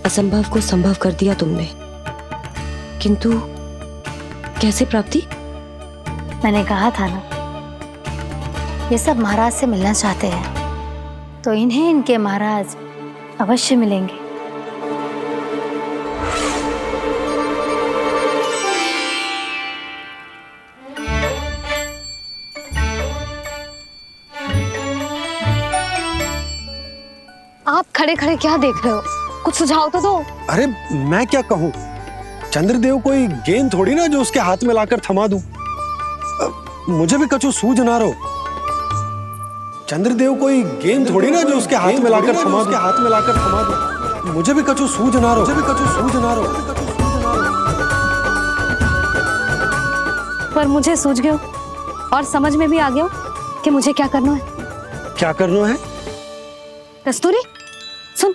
असंभव को संभव कर दिया तुमने, किंतु कैसे प्राप्ति? मैंने कहा था ना, ये सब महाराज से मिलना चाहते हैं, तो इन्हें इनके महाराज अवश्य मिलेंगे। आप खड़े खड़े क्या देख रहे हो? कुछ सुझाव तो दो। अरे मैं क्या कहूँ, चंद्रदेव कोई गेंद थोड़ी ना जो उसके हाथ में लाकर थमा दूं। मुझे भी कछु सूझ ना रहो। चंद्रदेव कोई गेंद थोड़ी ना जो उसके हाथ में लाकर थमा दूं। मुझे भी कछु सूझ ना रहो। पर मुझे सूझ गयो और समझ में भी आ गया कि मुझे क्या करना है। क्या करना है? कस्तूरी सुन,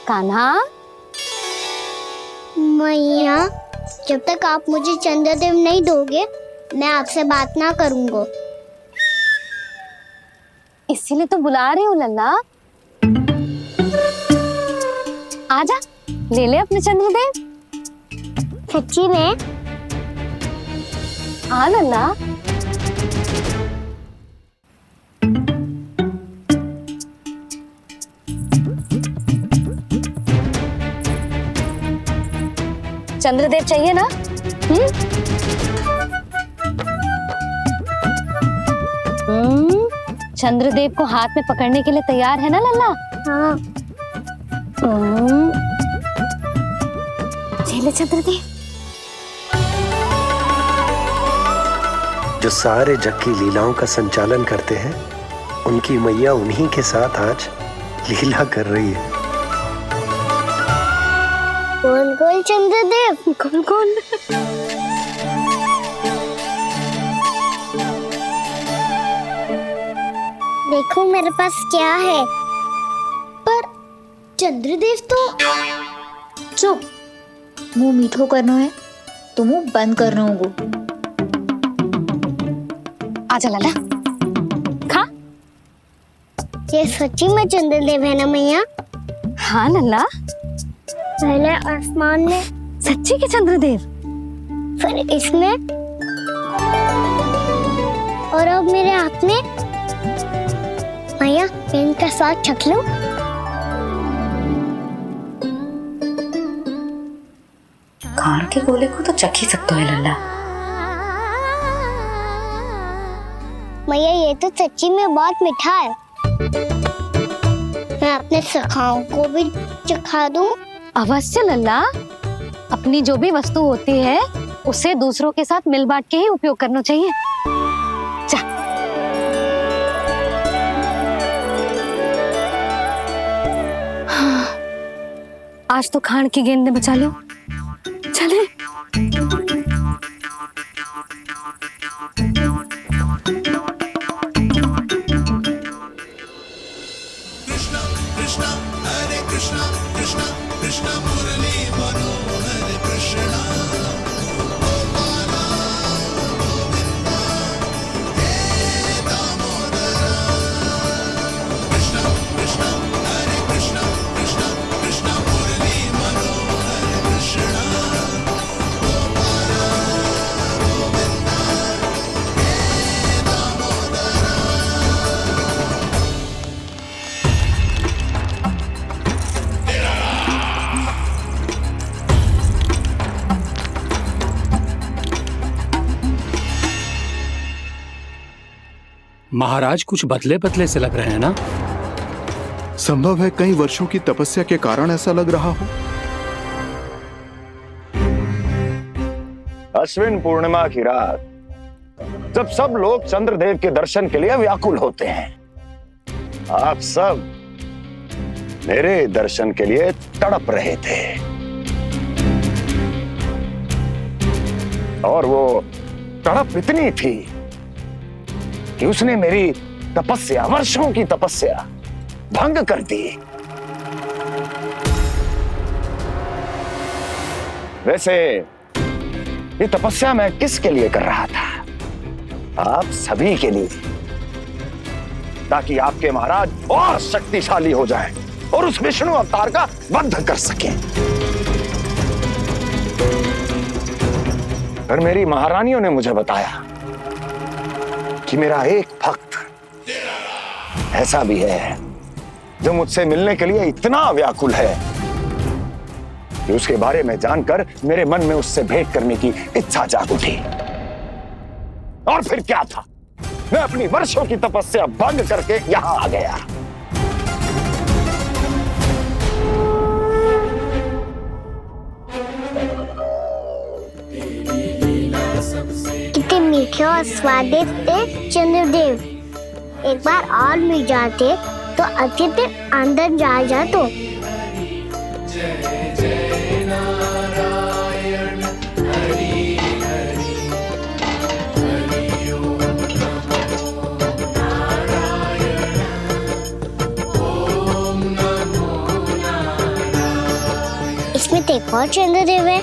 कान्हा। मैया, जब तक आप मुझे चंद्रदेव नहीं दोगे मैं आपसे बात ना करूंगा। इसीलिए तो बुला रही हूँ लल्ला। आजा, ले ले अपने चंद्रदेव। सच्ची में? हाँ लल्ला। चंद्रदेव चाहिए ना? चंद्रदेव को हाथ में पकड़ने के लिए तैयार है ना लल्ला? हाँ। ले चंद्रदेव। जो सारे जग की लीलाओं का संचालन करते हैं, उनकी मैया उन्हीं के साथ आज लीला कर रही है। चंद्रदेव। कौन कौन? देखो मेरे पास क्या है। पर चंद्रदेव तो चुप, मुंह मीठो करना है तो मुंह बंद करना होगा। आजा लाला, खा। ये सच्ची में चंद्रदेव है ना मैया? हाँ लल्ला, पहले आसमान में, सच्ची के चंद्रदेव, फिर इसमें, और अब मेरे हाथ में। मैया मैं इनका स्वाद चख लूं? खान के गोले को तो चख ही सकते हो लल्ला। मैया ये तो सच्ची में बहुत मीठा है। मैं अपने सखाओं को भी चखा दूं? अवश्य लल्ला, अपनी जो भी वस्तु होती है उसे दूसरों के साथ मिल बांट के ही उपयोग करना चाहिए। जा। आज तो खान की गेंद ने बचा लो। चले। महाराज कुछ बदले बदले से लग रहे हैं ना? संभव है कई वर्षों की तपस्या के कारण ऐसा लग रहा हो। अश्विन पूर्णिमा की रात, जब सब लोग चंद्रदेव के दर्शन के लिए व्याकुल होते हैं, आप सब मेरे दर्शन के लिए तड़प रहे थे। और वो तड़प इतनी थी कि उसने मेरी तपस्या, वर्षों की तपस्या भंग कर दी। वैसे ये तपस्या मैं किसके लिए कर रहा था? आप सभी के लिए, ताकि आपके महाराज और शक्तिशाली हो जाएं और उस विष्णु अवतार का वध कर सकें। पर मेरी महारानियों ने मुझे बताया कि मेरा एक भक्त ऐसा भी है जो मुझसे मिलने के लिए इतना व्याकुल है कि उसके बारे में जानकर मेरे मन में उससे भेंट करने की इच्छा जाग उठी। और फिर क्या था, मैं अपनी वर्षों की तपस्या भंग करके यहां आ गया। कितने मीठे और स्वादिष्ट थे चंद्रदेव। एक बार और मिल जाते तो अच्छे दिन अंदर जा जातो। इसमें तो एक और चंद्रदेव है।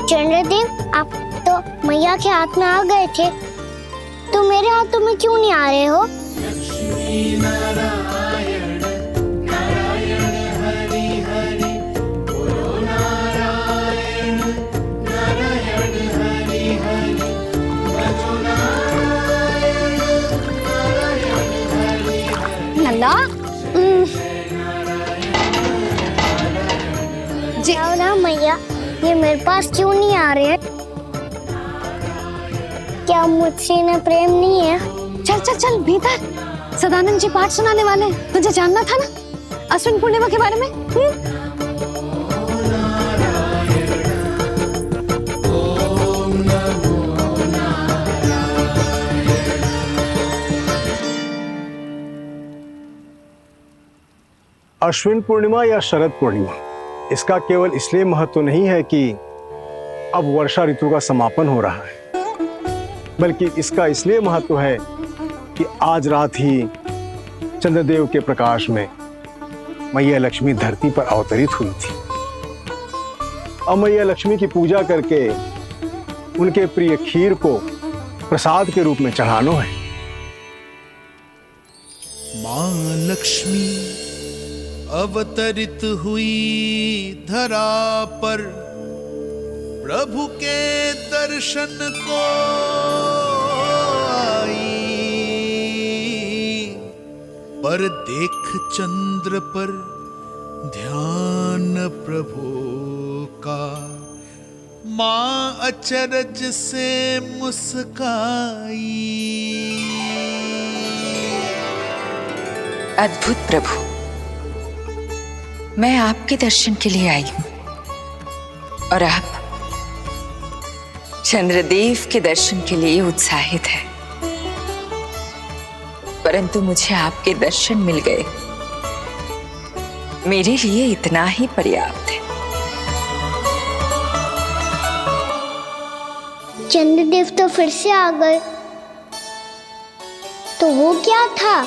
चंद्रदेव, आप तो मैया के हाथ में आ गए थे, तो मेरे हाथों में क्यों नहीं आ रहे हो? लल्ला, जी ना मैया, ये मेरे पास क्यों नहीं आ रहे हैं? क्या मुझसे इन्हें प्रेम नहीं है? चल चल चल भीतर, सदानंद जी पाठ सुनाने वाले हैं। तुझे जानना था ना अश्विन पूर्णिमा के बारे में? अश्विन पूर्णिमा या शरद पूर्णिमा, इसका केवल इसलिए महत्व नहीं है कि अब वर्षा ऋतु का समापन हो रहा है, बल्कि इसका इसलिए महत्व है कि आज रात ही चंद्रदेव के प्रकाश में मैया लक्ष्मी धरती पर अवतरित हुई थी। अब मैया लक्ष्मी की पूजा करके उनके प्रिय खीर को प्रसाद के रूप में चढ़ाना है। मां लक्ष्मी अवतरित हुई धरा पर, प्रभु के दर्शन को आई, पर देख चंद्र पर ध्यान प्रभु का, मां अचरज से मुस्काई। अद्भुत प्रभु, मैं आपके दर्शन के लिए आई हूं और आप चंद्रदेव के दर्शन के लिए उत्साहित है, परंतु मुझे आपके दर्शन मिल गए, मेरे लिए इतना ही पर्याप्त है। चंद्रदेव तो फिर से आ गए, तो वो क्या था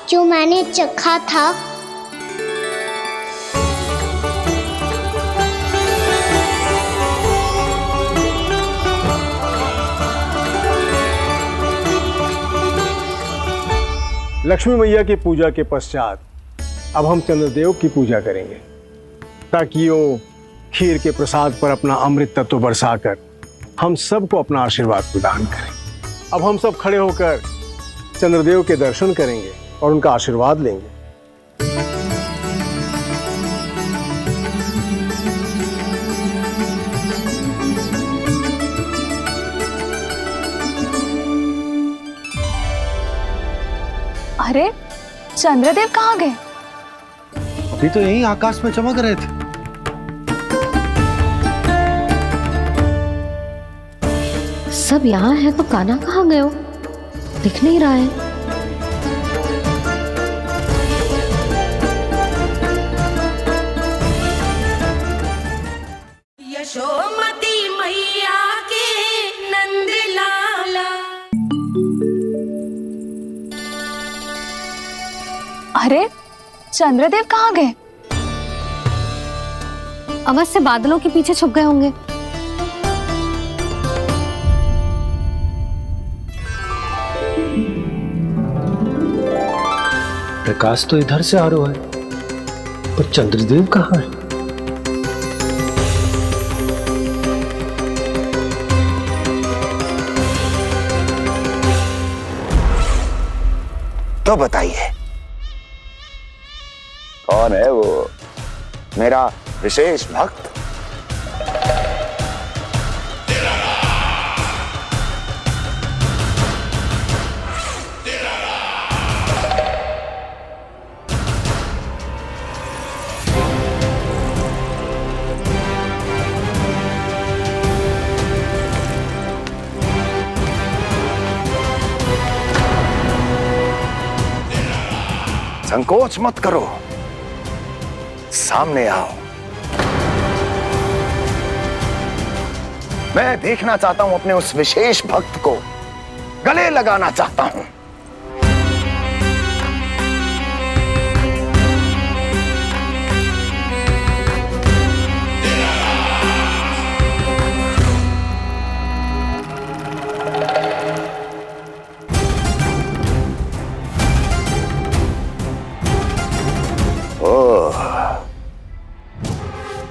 जो मैंने चखा था? लक्ष्मी मैया की पूजा के पश्चात अब हम चंद्रदेव की पूजा करेंगे, ताकि वो खीर के प्रसाद पर अपना अमृत तत्व बरसाकर हम सबको अपना आशीर्वाद प्रदान करें। अब हम सब खड़े होकर चंद्रदेव के दर्शन करेंगे और उनका आशीर्वाद लेंगे। अरे चंद्रदेव कहाँ गए? अभी तो यही आकाश में चमक रहे थे। सब यहाँ है तो कान्हा कहाँ गए हो? दिख नहीं रहा है। यशोमती मैया के नंद लाला। अरे चंद्रदेव कहाँ गए? अवश्य बादलों के पीछे छुप गए होंगे। प्रकाश तो इधर से आ रहा है, पर चंद्रदेव कहाँ है? तो बताइए, कौन है वो मेरा विशेष भक्त? संकोच मत करो, सामने आओ। मैं देखना चाहता हूं अपने उस विशेष भक्त को, गले लगाना चाहता हूं।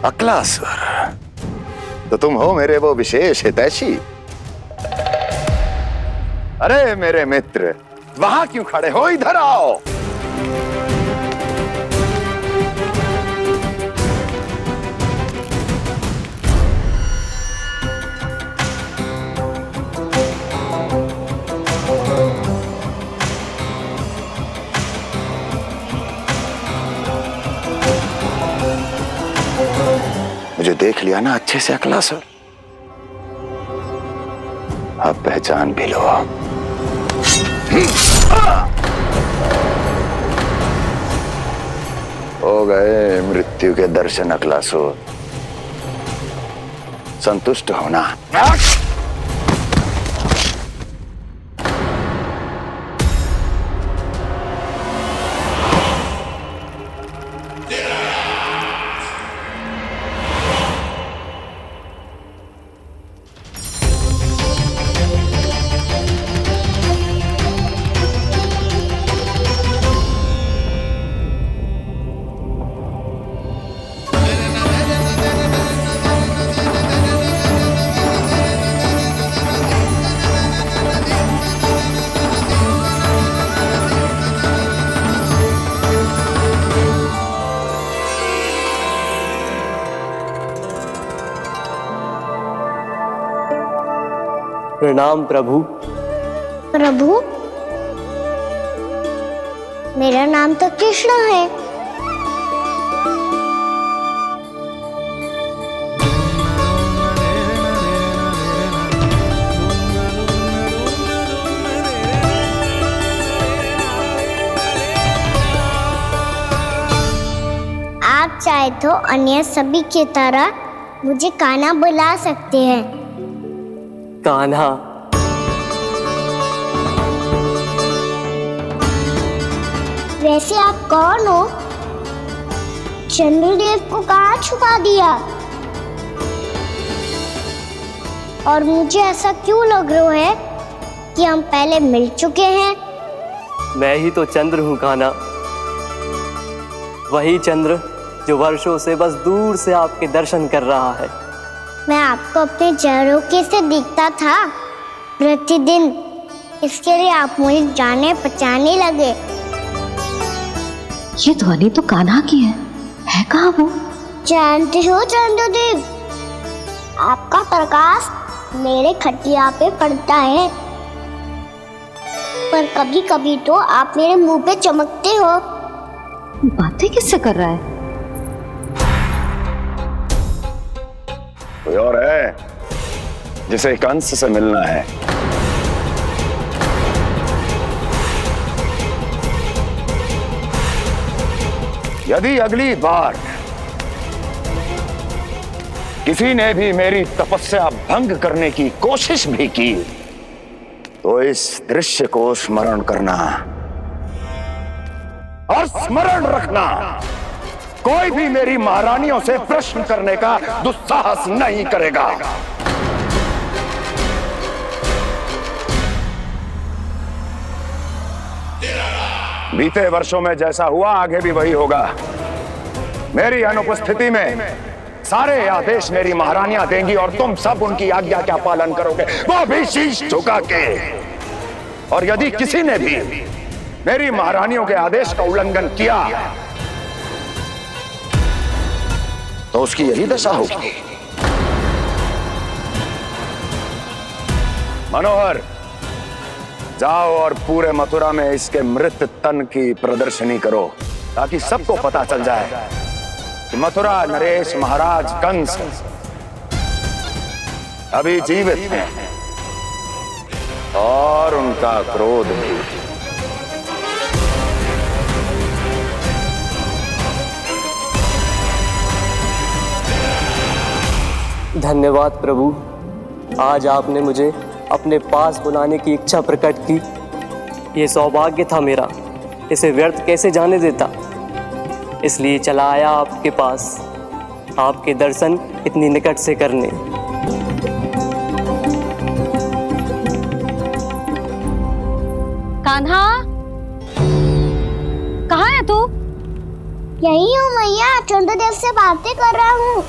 अक्लासुर, तो तुम हो मेरे वो विशेष हितैषी। अरे मेरे मित्र, वहां क्यों खड़े हो? इधर आओ। मुझे देख लिया ना अच्छे से अक्लासुर? अब पहचान भी लो। हो गए मृत्यु के दर्शन अकलासुर, संतुष्ट होना। प्रणाम प्रभु। प्रभु, मेरा नाम तो कृष्ण है। आप चाहे तो अन्य सभी की तरह मुझे कान्हा बुला सकते हैं। कान्हा? वैसे आप कौन हो? चंद्रदेव को कहाँ छुपा दिया? और मुझे ऐसा क्यों लग रहा है कि हम पहले मिल चुके हैं? मैं ही तो चंद्र हूँ कान्हा, वही चंद्र जो वर्षों से बस दूर से आपके दर्शन कर रहा है। मैं आपको अपने झरोखे से दिखता था प्रतिदिन, इसके लिए आप मुझे जाने पहचाने लगे। ये ध्वनि तो कान्हा की है कहाँ वो? जानते हो चंद्रदेव, आपका प्रकाश मेरे खटिया पे पड़ता है, पर कभी कभी तो आप मेरे मुंह पे चमकते हो। बातें किससे कर रहा है? कोई और है जिसे कंस से मिलना है? यदि अगली बार किसी ने भी मेरी तपस्या भंग करने की कोशिश भी की तो इस दृश्य को स्मरण करना और स्मरण रखना, कोई भी मेरी महारानियों से प्रश्न करने का दुस्साहस नहीं करेगा। बीते वर्षों में जैसा हुआ आगे भी वही होगा। मेरी अनुपस्थिति में सारे आदेश मेरी महारानियां देंगी और तुम सब उनकी आज्ञा का पालन करोगे, वो भी शीश झुका के। और यदि किसी ने भी मेरी महारानियों के आदेश का उल्लंघन किया तो उसकी यही दशा होगी। मनोहर, जाओ और पूरे मथुरा में इसके मृत तन की प्रदर्शनी करो ताकि सबको पता चल जाए कि मथुरा नरेश महाराज कंस अभी जीवित हैं और उनका क्रोध भी। धन्यवाद प्रभु, आज आपने मुझे अपने पास बुलाने की इच्छा प्रकट की। ये सौभाग्य था मेरा, इसे व्यर्थ कैसे जाने देता। इसलिए चला आया आपके पास, आपके दर्शन इतनी निकट से करने। कान्हा, कहाँ है तू? यही हूँ मैया, चंद्रदेव से बातें कर रहा हूँ।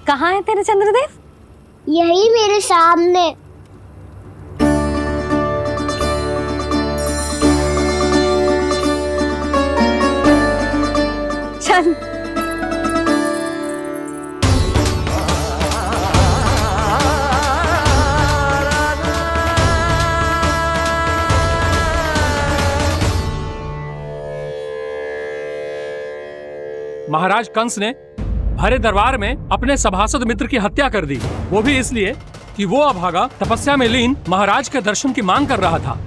कहाँ है तेरे चंद्रदेव? यही मेरे सामने। चल। महाराज कंस ने भरे दरबार में अपने सभासद मित्र की हत्या कर दी, वो भी इसलिए कि वो अभागा तपस्या में लीन महाराज के दर्शन की मांग कर रहा था।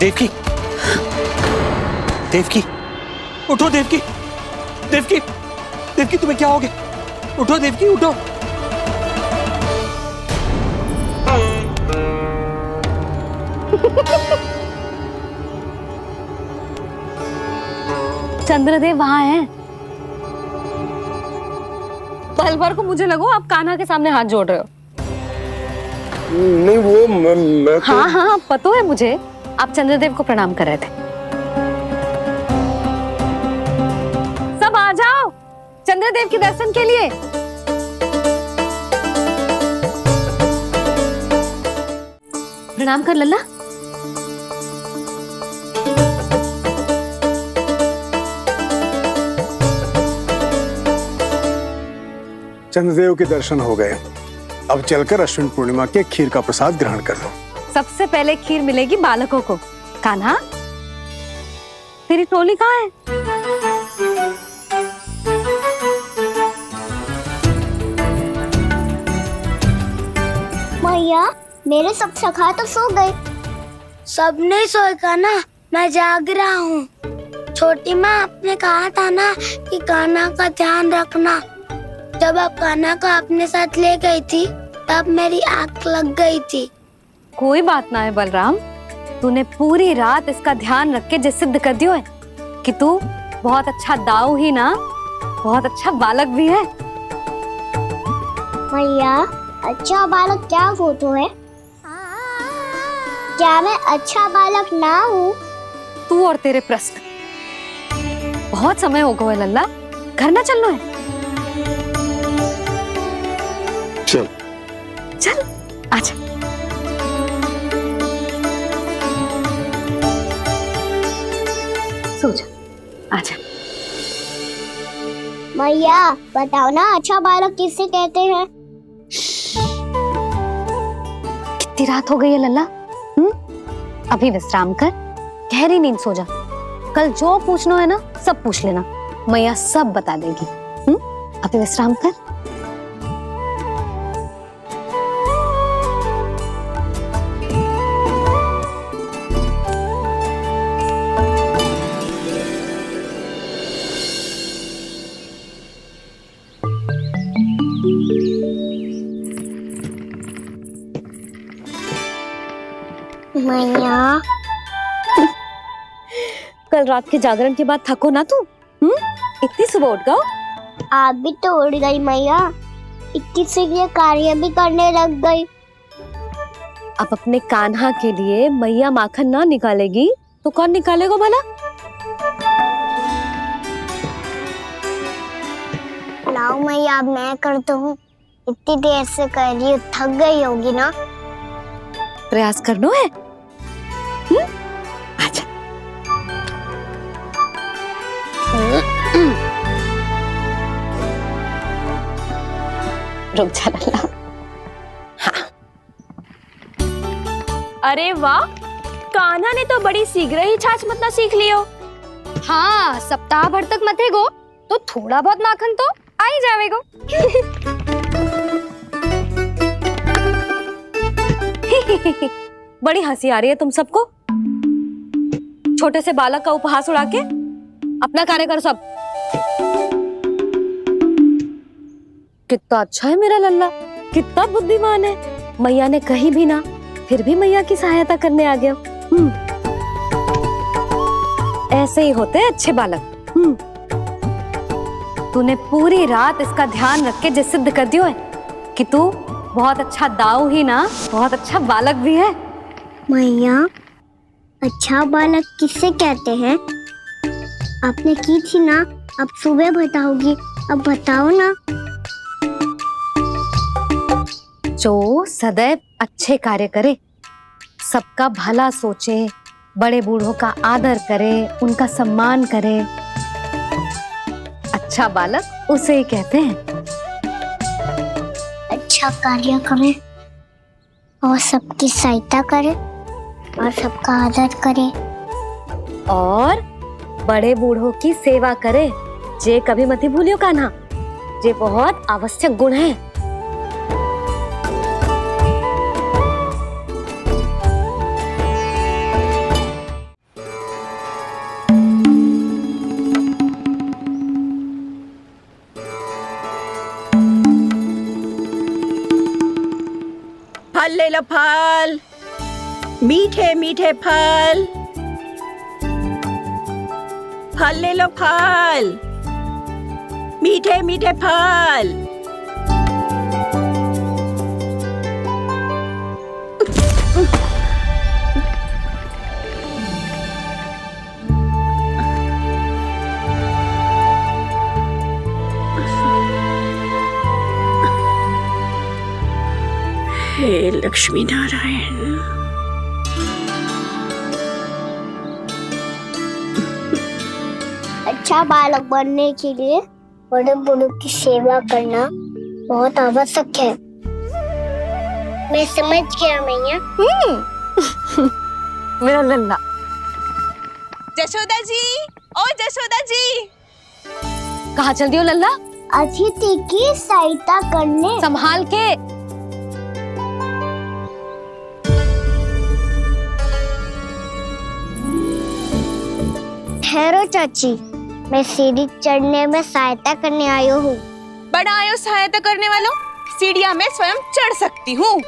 देवकी, देवकी, उठो देवकी, देवकी, देवकी तुम्हें क्या हो गया? उठो देवकी, उठो। चंद्रदेव वहां हैं। पल भर को मुझे लगो आप कान्हा के सामने हाथ जोड़ रहे हो। नहीं वो मैं तो... हाँ हाँ पता है मुझे, आप चंद्रदेव को प्रणाम कर रहे थे। सब आ जाओ चंद्रदेव के दर्शन के लिए। प्रणाम कर लल्ला। चंद्रदेव के दर्शन हो गए, अब चलकर अश्विन पूर्णिमा के खीर का प्रसाद ग्रहण कर लो। सबसे पहले खीर मिलेगी बालकों को। कान्हा, तेरी टोली कहाँ है? मैया, मेरे सब सखा तो सो गए। सब नहीं सोए का ना, मैं जाग रहा हूँ। छोटी माँ आपने कहा था ना कि कान्हा का ध्यान रखना। जब आप कान्हा को अपने साथ ले गई थी तब मेरी आंख लग गई थी। कोई बात ना है बलराम, तूने पूरी रात इसका ध्यान रख के जो सिद्ध कर दियो है कि तू बहुत अच्छा दाऊ ही ना, बहुत अच्छा बालक भी है। मैया, अच्छा बालक क्या फोटो है? क्या मैं अच्छा बालक ना हूँ? तू और तेरे प्रश्न। बहुत समय हो गया लल्ला, घर ना चलना है। चल चल आजा। सो जा, आजा। मैया बताओ ना, अच्छा बालक किससे कहते हैं? कितनी रात हो गई है लल्ला? अभी विश्राम कर, गहरी नींद सो जा। कल जो पूछना है ना सब पूछ लेना, मैया सब बता देगी। अभी विश्राम कर। मैया, कल रात के जागरण के बाद थको ना तू? इतनी सुबह उठ गओ? आप भी तो उठ गई मैया, इतनी से ये कार्य भी करने लग गई। अब अपने कान्हा के लिए मैया माखन ना निकालेगी तो कौन निकालेगा भला? लाओ मैया, अब मैं करता हूँ। इतनी देर से कर रही हूँ, थक गई होगी ना। प्रयास करना है। आजा। रुक जा लल्ला। हाँ। अरे वाह, कान्हा ने तो बड़ी शीघ्र ही छाछ मतना सीख लियो। हाँ, सप्ताह भर तक मतेगो तो थोड़ा बहुत माखन तो आ ही जावेगो। बड़ी हंसी आ रही है तुम सबको। छोटे से बालक का उपहास उड़ा के अपना कार्य करो सब। कितना अच्छा है मेरा लल्ला, कितना बुद्धिमान है। मैया ने कही भी ना, फिर भी मैया की सहायता करने आ गया। ऐसे ही होते हैं अच्छे बालक। तूने पूरी रात इसका ध्यान रख के जो सिद्ध कर दियो है कि तू बहुत अच्छा दाऊ ही ना, बहुत अच्छा बालक भी है। मैया, अच्छा बालक किससे कहते हैं? आपने की थी ना, अब सुबह बताओगी, अब बताओ ना। जो सदैव अच्छे कार्य करे, सबका भला सोचे, बड़े बूढ़ों का आदर करे, उनका सम्मान करे, अच्छा बालक उसे ही कहते हैं। अच्छा कार्य करे और सबकी सहायता करे और सबका आदर करे और बड़े बूढ़ों की सेवा करे, जे कभी मत भूलियो कान्हा, जे बहुत आवश्यक गुण है। फल ले लो, फल, मीठे मीठे फल। फल ले लो, फल, मीठे मीठे फल। हे लक्ष्मी नारायण। अच्छा बालक बनने के लिए बड़े बूढ़ों की सेवा करना बहुत आवश्यक है। मैं समझ गया मैया। मेरा लल्ला। जशोदा जी, ओ जशोदा जी, कहाँ चल दियो लल्ला? अतिथि की सहायता करने। संभाल के। ठहरो चाची, मैं सीढ़ी चढ़ने में सहायता करने आई हूँ। बड़ा आयो सहायता करने वालों, सीढ़ियाँ मैं स्वयं चढ़ सकती हूँ।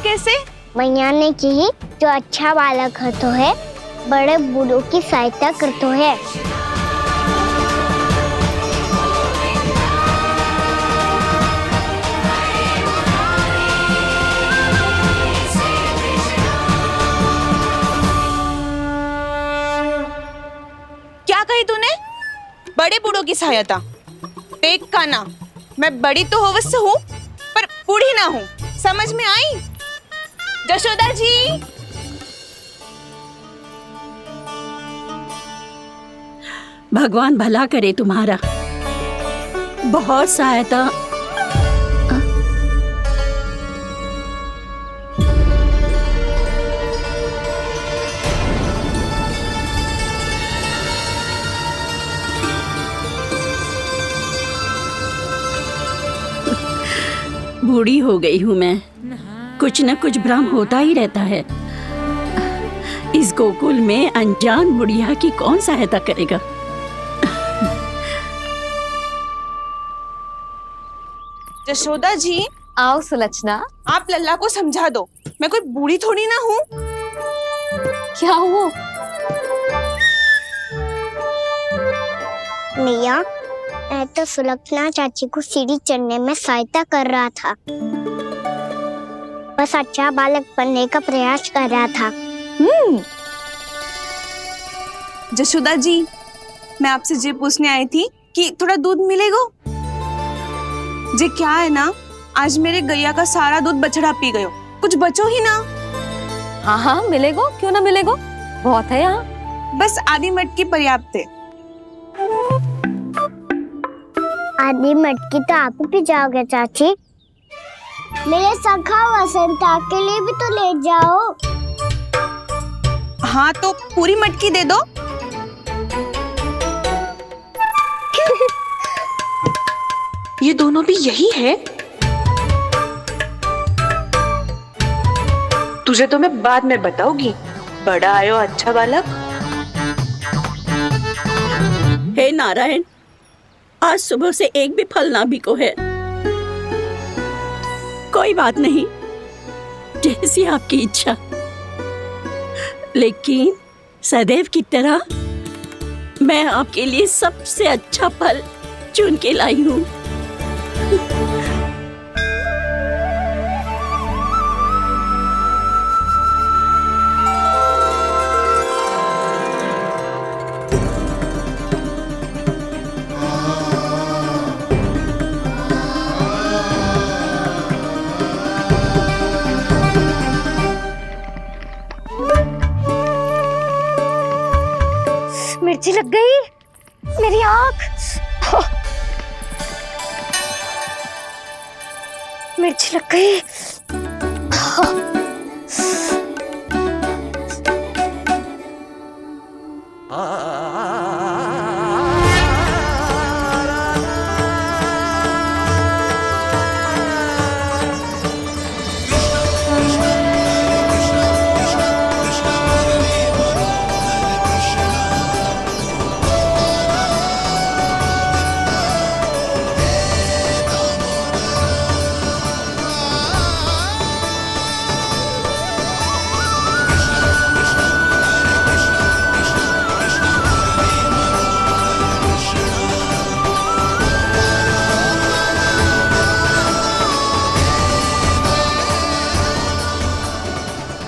कैसे? मैया ने की, जो अच्छा बालक होतो है बड़े बूढ़ों की सहायता करतो है। क्या कही तूने? बड़े बूढ़ों की सहायता? देख कान्हा, मैं बड़ी तो अवश्य हूँ पर बूढ़ी ना हूँ, समझ में आई? जशोदा जी, भगवान भला करे तुम्हारा। बहुत सहायता। बूढ़ी हो गई हूँ मैं, कुछ न कुछ भ्रम होता ही रहता है। इस गोकुल में अनजान बुढ़िया की कौन सहायता करेगा? जशोदा जी, आओ सुलक्षणा। आप लल्ला को समझा दो, मैं कोई बूढ़ी थोड़ी ना हूँ। क्या हुआ? मैया, मैं तो सुलक्षणा चाची को सीढ़ी चढ़ने में सहायता कर रहा था, बस अच्छा बालक बनने का प्रयास कर रहा था। जशोदा जी, मैं आपसे ये पूछने आई थी कि थोड़ा दूध मिलेगा? जे क्या है ना, आज मेरे गैया का सारा दूध बछड़ा पी गयो, कुछ बचो ही ना। हाँ हाँ मिलेगो, क्यों ना मिलेगो, बहुत है यहाँ। बस आधी मटकी पर्याप्त है। आधी मटकी तो आप ही पी जाओगे चाची। मेरे सखा वसंता के लिए भी तो ले जाओ। हाँ तो पूरी मटकी दे दो। ये दोनों भी यही है। तुझे तो मैं बाद में बताऊंगी। बड़ा आयो अच्छा बालक। हे नारायण, आज सुबह से एक भी फल ना बिको है। कोई बात नहीं, जैसी आपकी इच्छा। लेकिन सदैव की तरह मैं आपके लिए सबसे अच्छा फल चुन के लाई हूँ। मिर्ची लग गई मेरी आँख। मिर्ची लग गई।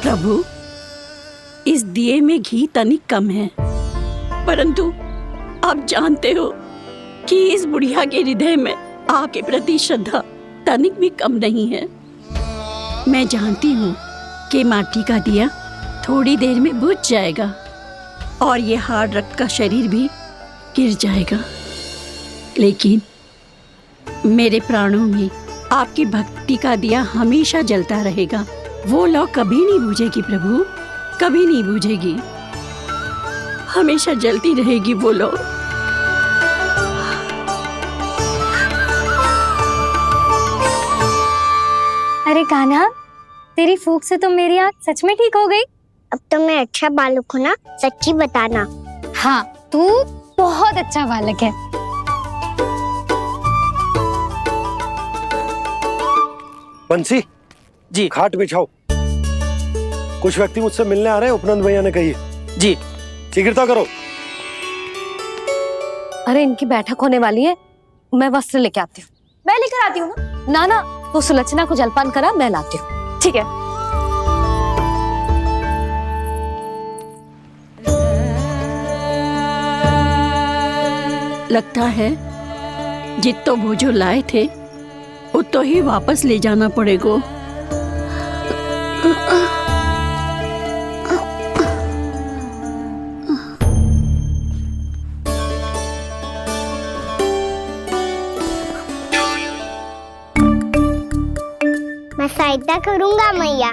प्रभु, इस दिए में घी तनिक कम है, परंतु आप जानते हो कि इस बुढ़िया के हृदय में आपके प्रति श्रद्धा तनिक भी कम नहीं है। मैं जानती हूँ कि माटी का दिया थोड़ी देर में बुझ जाएगा और ये हार्ड रक्त का शरीर भी गिर जाएगा, लेकिन मेरे प्राणों में आपकी भक्ति का दिया हमेशा जलता रहेगा। वो लौ कभी नहीं बुझेगी प्रभु, कभी नहीं बुझेगी, हमेशा जलती रहेगी वो लौ। अरे कान्हा, तेरी फूंक से तो मेरी आँख सच में ठीक हो गई। अब तो मैं अच्छा बालक हूँ ना, सच्ची बताना। हाँ, तू बहुत अच्छा बालक है। बंसी जी, खाट बिछाओ। कुछ व्यक्ति मुझसे मिलने आ रहे हैं, उपनंद भैया ने कही है। जी। शीघ्रता करो। अरे इनकी बैठक होने वाली है, मैं वस्त्र लेके आती हूँ। मैं लेकर आती हूँ ना। ना, तो सुलक्षणा को जलपान करा, मैं लाती हूँ। ठीक है। लगता है जितो भोजो लाए थे उतो ही वापस ले जाना पड़ेगा। मैं सहायता करूंगा मैया।